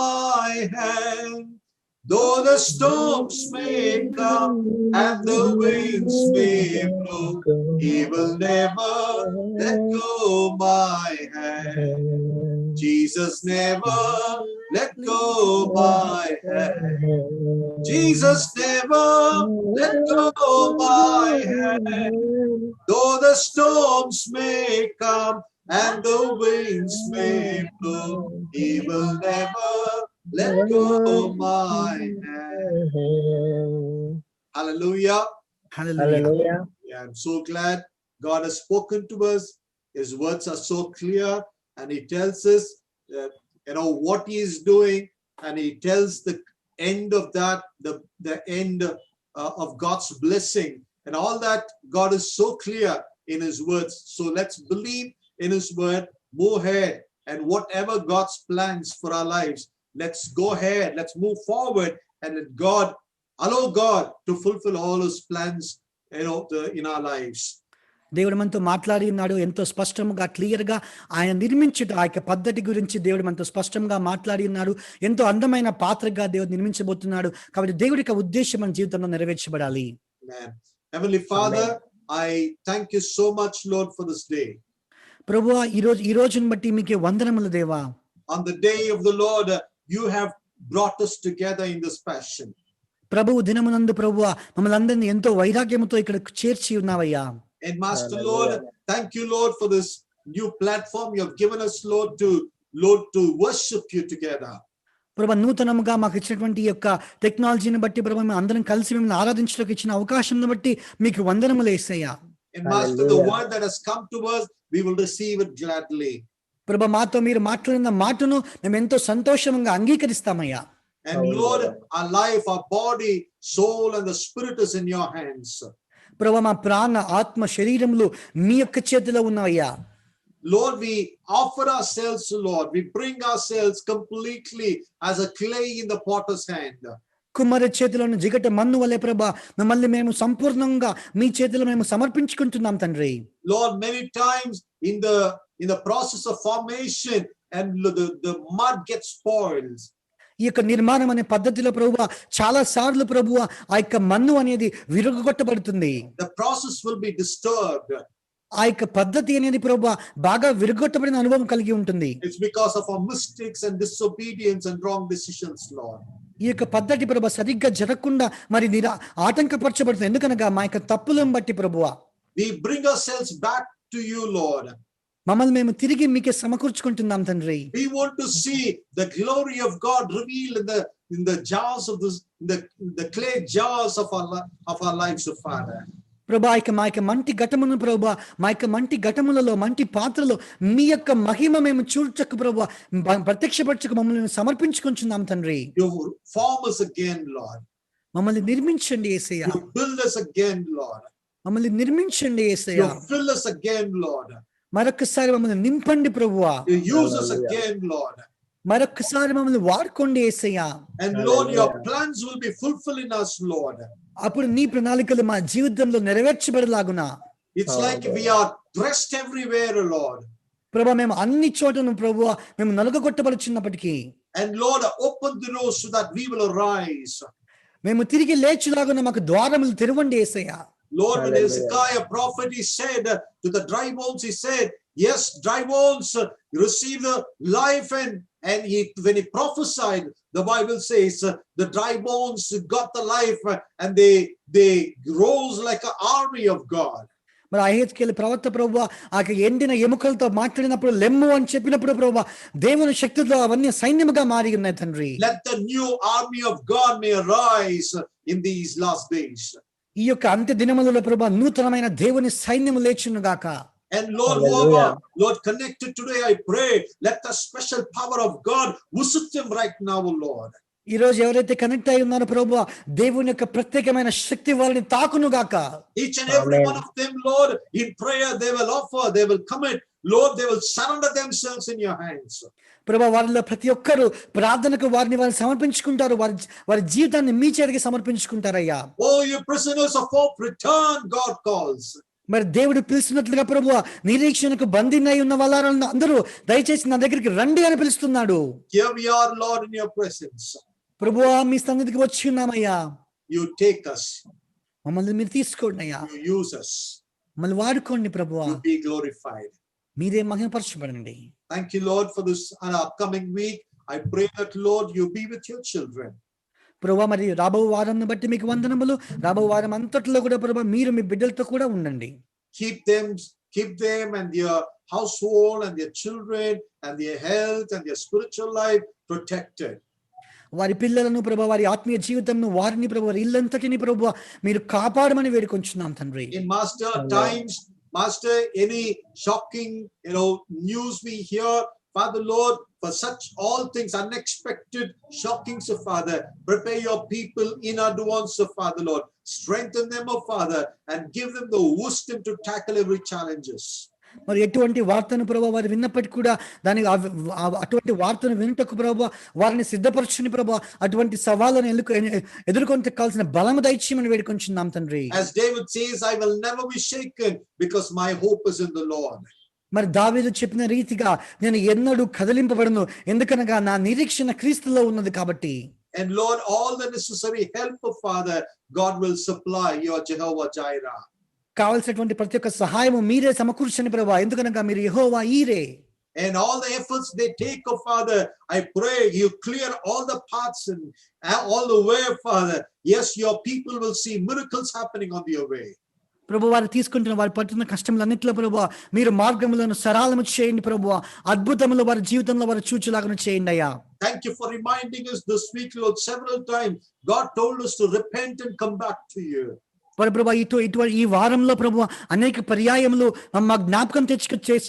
my hand. Though the storms may come and the winds may blow, he will never let go my hand. Jesus never let go my hand. Jesus never let go my hand. Though the storms may come and the winds may blow, he will never let go my hand. Hallelujah. Hallelujah. Yeah, I'm so glad God has spoken to us. His words are so clear, and he tells us what he is doing, and he tells the end of that, the end of God's blessing, and all that. God is so clear in his words. So let's believe in his word, move ahead, and whatever God's plans for our lives, let's go ahead, let's move forward, and let God, allow God to fulfill all his plans in our lives. దేవుడు మనతో మాట్లాడి ఉన్నాడు ఎంతో స్పష్టంగా, క్లియర్గా. ఆయన నిర్మించుట ఆ యొక్క పద్ధతి గురించి దేవుడు మనతో స్పష్టంగా మాట్లాడి ఉన్నాడు. ఎంతో అందమైన పాత్రగా దేవుడు నిర్మించబోతున్నాడు. కాబట్టి దేవుడి యొక్క ఉద్దేశం మన జీవితంలో నెరవేర్చబడాలి. Heavenly Father, I thank you so much, Lord, for this day. ప్రభువా ఈ రోజును బట్టి మీకే వందనములు దేవా. On the day of the Lord, you have brought us together in this passion. ప్రభువు దినమునందు ప్రభువా మమ్మల్ని అందరినీ ఎంతో వైరాగ్యముతో ఇక్కడ చేర్చి ఉన్నావయ్యా. And Master Lord, thank you, Lord, for this new platform you have given us, Lord, to worship you together. ప్రభా నూతనముగా మాకు ఇచ్చినటువంటి ఈ యొక్క టెక్నాలజీని బట్టి ప్రభా మేము అందరం కలిసి మిమ్మల్ని ఆరాధించడానికి ఇచ్చిన అవకాశం బట్టి మీకు వందనములు యేసయ్యా. And Master, the word that has come to us, we will receive it gladly. ప్రభా మాతో మీరు మాట్లాడిన మాటను మేము ఎంతో సంతోషంగా అంగీకరిస్తామయ్యా. And Lord, our life, our body, soul, and the spirit is in your hands. ప్రభా మా ప్రాణ ఆత్మ శరీరములు మీ యొక్క చేతిలో ఉన్నవయ్యా. Lord, we offer ourselves, Lord. We bring ourselves completely as a clay in the potter's hand. కుమ్మరి చేతిలోని జిగట మన్ను వలె ప్రభా మిమ్మల్ని మేము సంపూర్ణంగా మీ చేతిలో మేము సమర్పించుకుంటున్నాం తండ్రి. Lord, many times in the process of formation, and the mud gets spoiled. ఈ యొక్క నిర్మాణం అనే పద్ధతిలో ప్రభువా చాలా సార్లు ప్రభువా ఆ యొక్క మన్ను అనేది విరగొట్టబడుతుంది. The process will be disturbed. ఆ యొక్క పద్ధతి అనేది ప్రభువా బాగా విరగొట్టబడిన అనుభవం కలిగి ఉంటుంది. It's because of our mistakes and disobedience and wrong decisions, Lord. ఈ యొక్క పద్ధతి ప్రభువా సరిగ్గా జరగకుండా మరి ఆటంకపరచబడుతుంది. ఎందుకనగా మా యొక్క తప్పులను బట్టి ప్రభువా We bring ourselves back to you, Lord. మమ్మల్ని మేము తిరిగి మీకే సమకూర్చుకుంటున్నాం తండ్రి. We want to see the glory of God revealed in the jars of this, the clay jars of our lives, O Father. ప్రభా మా యొక్క మంటి ఘటమును ప్రభా మా యొక్క మంటి ఘటములలో మంటి పాత్రలో మీ యొక్క మహిమ మేము చూడచకు ప్రభా ప్రత్యక్షపరచకు మమ్మల్ని సమర్పించుకుంటున్నాం తండ్రి. You form us again, Lord. మమ్మల్ని నిర్మించండి యేసయ్యా. You build us again, Lord. మమ్మల్ని నిర్మించండి యేసయ్యా. You fill us again, Lord. మరొకసారి మమ్మల్ని నింపండి ప్రభువా. You use us again, Lord. మరొకసారి మమ్మల్ని వాడుకోండి యేసయ్యా. And Lord, your plans will be fulfilled in us, Lord. అప్పుడు నీ ప్రణాళికలు మా జీవితంలో నెరవేర్చబడలాగునా. It's like we are dressed everywhere, Lord. ప్రభా మేము అన్ని చోటను ప్రభువా మేము నలుగగొట్టబడుచున్నప్పటికీ And Lord, open the doors so that we will arise. మేము తిరిగి లేచులాగున మాకు ద్వారములు తెరవండి యేసయ్యా. Lord, when Hezekiah prophet, he said to the dry bones, he said, yes, dry bones, receive the life. And when he prophesied, the Bible says the dry bones got the life and they rose like an army of God. మరి యెహెజ్కేలు ప్రవక్త ప్రభువా ఆ ఎండిన ఎముకలతో మాట్లాడినప్పుడు లెమ్ము అని చెప్పినప్పుడు ప్రభువా దేవుని శక్తితో అవన్నీ సైన్యముగా మారి ఉన్నాయి తండ్రి. Let the new army of God may arise in these last days. ఈ యొక్క అంత్య దినములలో ప్రభువా నూతనమైన దేవుని సైన్యము లేచును గాక. And Lord, whoever, Lord, connected today, I pray, let the special power of God visit them right now, Lord. ఈ రోజు ఎవరైతే కనెక్ట్ అయి ఉన్నారో ప్రభువా దేవుని యొక్క ప్రత్యేకమైన శక్తి వారిని తాకును గాక. Each and every one of them, Lord, in prayer they will offer, they will commit, Lord, they will surrender themselves in your hands. ప్రభువా వారిలో ప్రతి ఒక్కరు ప్రార్థనకు వారిని సమర్పించుకుంటారు. వారి జీవితాన్ని మీ చేతికి సమర్పించుకుంటారయ్యా. Oh, you prisoners of hope, return, God calls. మరి దేవుడు పిలుస్తున్నట్లుగా ప్రభువా నిరీక్షణకు బందీనై ఉన్న వాళ్ళని అందరూ దయచేసి నా దగ్గరికి రండి అని పిలుస్తున్నాడు. Here we are, Lord, in your presence. ప్రభువా మీ సన్నిధికి వచ్చి ఉన్నామయ్యా. You take us. మమ్మల్ని మీరు తీసుకోండి అయ్యా. You use us. మమ్మల్ని వాడుకోండి ప్రభువా. You be glorified. మీరే మహిమపరచబడండి. Thank you, Lord, for this upcoming week. I pray that, Lord, you be with your children. ప్రభువా మరి రాబో వారాన్ని బట్టి మీకు వందనములు. రాబో వారం అంతట్లో కూడా ప్రభువా మీరు మీ బిడ్డలతో కూడా ఉండండి. Keep them and their household and their children and their health and their spiritual life protected. వారి పిల్లలను ప్రభువా వారి ఆత్మీయ జీవితంను వారిని ప్రభువా ఇల్లంతటిని ప్రభువా మీరు కాపాడమని వేడుకొంచున్నాం తండ్రి. In Master, any shocking, news we hear, Father Lord, for such all things unexpected, shocking, so Father, prepare your people in advance, so Father Lord, strengthen them, oh Father, and give them the wisdom to tackle every challenges. మరి ఎటువంటి వార్తను ప్రభువా వారు విన్నప్పటికీ కూడా దాని అటువంటి వార్తను వినుటకు ప్రభువా వారిని సిద్ధపరచుని ప్రభువా అటువంటి సవాళ్ళను ఎదుర్కొని కావాల్సిన బలము దయచేయమని వేడుకొంచున్నాం తండ్రి. As David says, I will never be shaken because my hope is in the Lord. మరి దావీదు చెప్పిన రీతిగా నేను ఎన్నడూ కదిలింపబడను ఎందుకనగా నా నిరీక్షణ క్రీస్తులో ఉన్నది కాబట్టి. And Lord, all the necessary help of Father, God will supply your Jehovah Jireh. కావాల్సినటువంటి ప్రతి ఒక్క సహాయము మీరే సమకూర్చని ప్రభువా ఎందుకనగా మీరు యెహోవా ఈరే. And all the efforts they take, oh Father, I pray you clear all the paths and all the way, Father. Yes, your people will see miracles happening on your way. ప్రభు వారు తీసుకుంటున్న వారు పడుతున్న కష్టములన్నింటిలో ప్రభు మీరు మార్గములను సరళము చేయండి ప్రభు, అద్భుతములు వారి జీవితంలో వారు చూచులాగా చేయండి అయ్యా. Thank you for reminding us this week, Lord, several times. God told us to repent and come back to you. ప్రభు ఇటువంటి ఈ వారంలో ప్రభు అనేక పర్యాయములు మా జ్ఞాపకం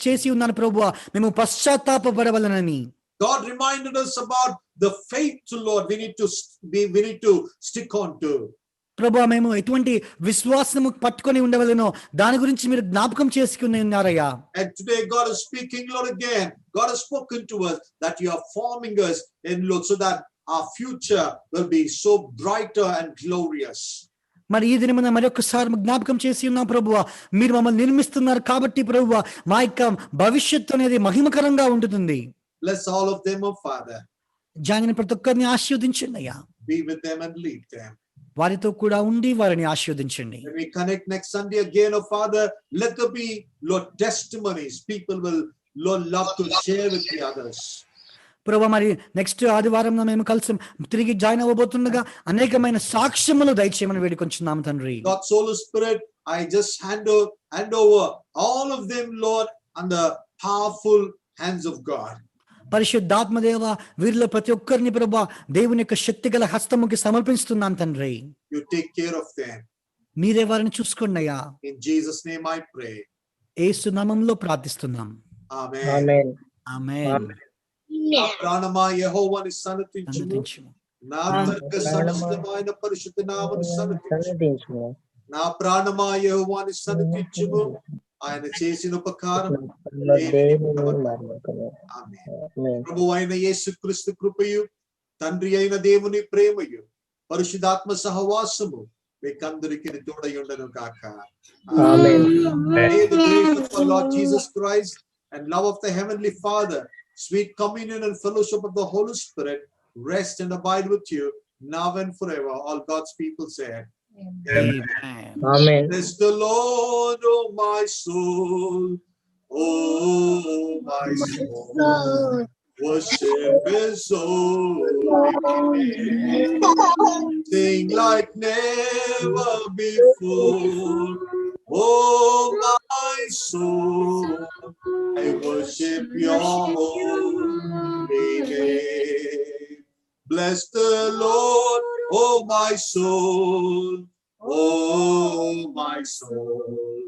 చేసి ఉన్నాను ప్రభు, మేము పశ్చాత్తాపపడవలనని. God reminded us about the faith, Lord, we need to stick on to. ప్రభు మేము ఎటువంటి విశ్వాసము పట్టుకొని ఉండవలెనో దాని గురించి మీరు జ్ఞాపకం చేసుకుని ఉన్నారయ్యా. And today God is speaking, Lord, again. God has spoken to us that you are forming us in, Lord, so that our future will be so brighter and glorious. మరి ఈ దినమున మరొకసారి జ్ఞాపకం చేసి ఉన్నాం ప్రభువా, మీరు మమ్మల్ని నిర్మిస్తున్నారు కాబట్టి ప్రభువా మా యొక్క భవిష్యత్తు అనేది మహిమకరంగా ఉంటుంది. Bless all of them, oh Father. జానిని ప్రతి ఒక్కరిని ఆశీర్వదించండి అయ్యా. Be with them and lead them. వారితో కూడా ఉండి వారిని ఆశీర్వదించండి. When we connect next Sunday again, oh Father, let there be, Lord, testimonies. People will, Lord, love to share with the others. ప్రభు మరి నెక్స్ట్ ఆదివారంలో మేము కలిసి తిరిగి జాయిన్ అవ్వబోతుండగా అనేకమైన సాక్ష్యములు దయచేయమని వేడుకొంచున్నాము తండ్రి. God's Holy Spirit, I just hand over all of them, Lord, on the powerful hands of God. పరిశుద్ధాత్మదేవ వీరిలో ప్రతి ఒక్కరిని ప్రభు దేవుని యొక్క శక్తిగల హస్తముకి సమర్పిస్తున్నాను తండ్రి. You take care of them. మీరే వారిని చూసుకోండి అయ్యా. In Jesus' name I pray. యేసు నామములో ప్రార్థిస్తున్నాం. Amen. Amen. ఆమేన్. నా ప్రాణమా యెహోవాని సన్నిధించుము. సన్నిధించుము. నా అంతరంగ సమస్తమైన పరిశుద్ధ నామమును సన్నిధించుము. సన్నిధించుము. నా ప్రాణమా యెహోవాని సన్నిధించుము. ఆయన చేసిన ఉపకారం ప్రభు అయిన యేసుక్రీస్తు కృపయు, తండ్రి అయిన దేవుని ప్రేమయు, పరిశుద్ధాత్మ సహవాసము మీకందరికి తోడయుండను గాక. Amen. May the grace of our Lord Jesus Christ and love of the Heavenly Father, sweet communion and fellowship of the Holy Spirit rest and abide with you now and forever. All God's people said. Amen. Amen. Bless the Lord, oh my soul. Oh my soul. Worship His holy name. Sing like never before. Oh my soul, I worship your holy name. Bless the Lord, oh my soul. Oh my soul,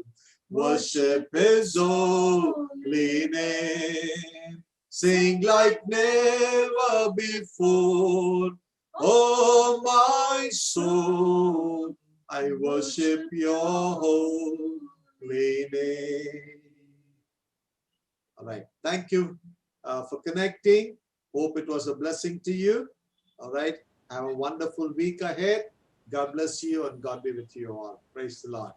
worship His holy name. Sing like never before. Oh my soul, I worship your holy name. All right. Thank you for connecting. Hope it was a blessing to you. All right. Have a wonderful week ahead. God bless you and God be with you all. Praise the Lord.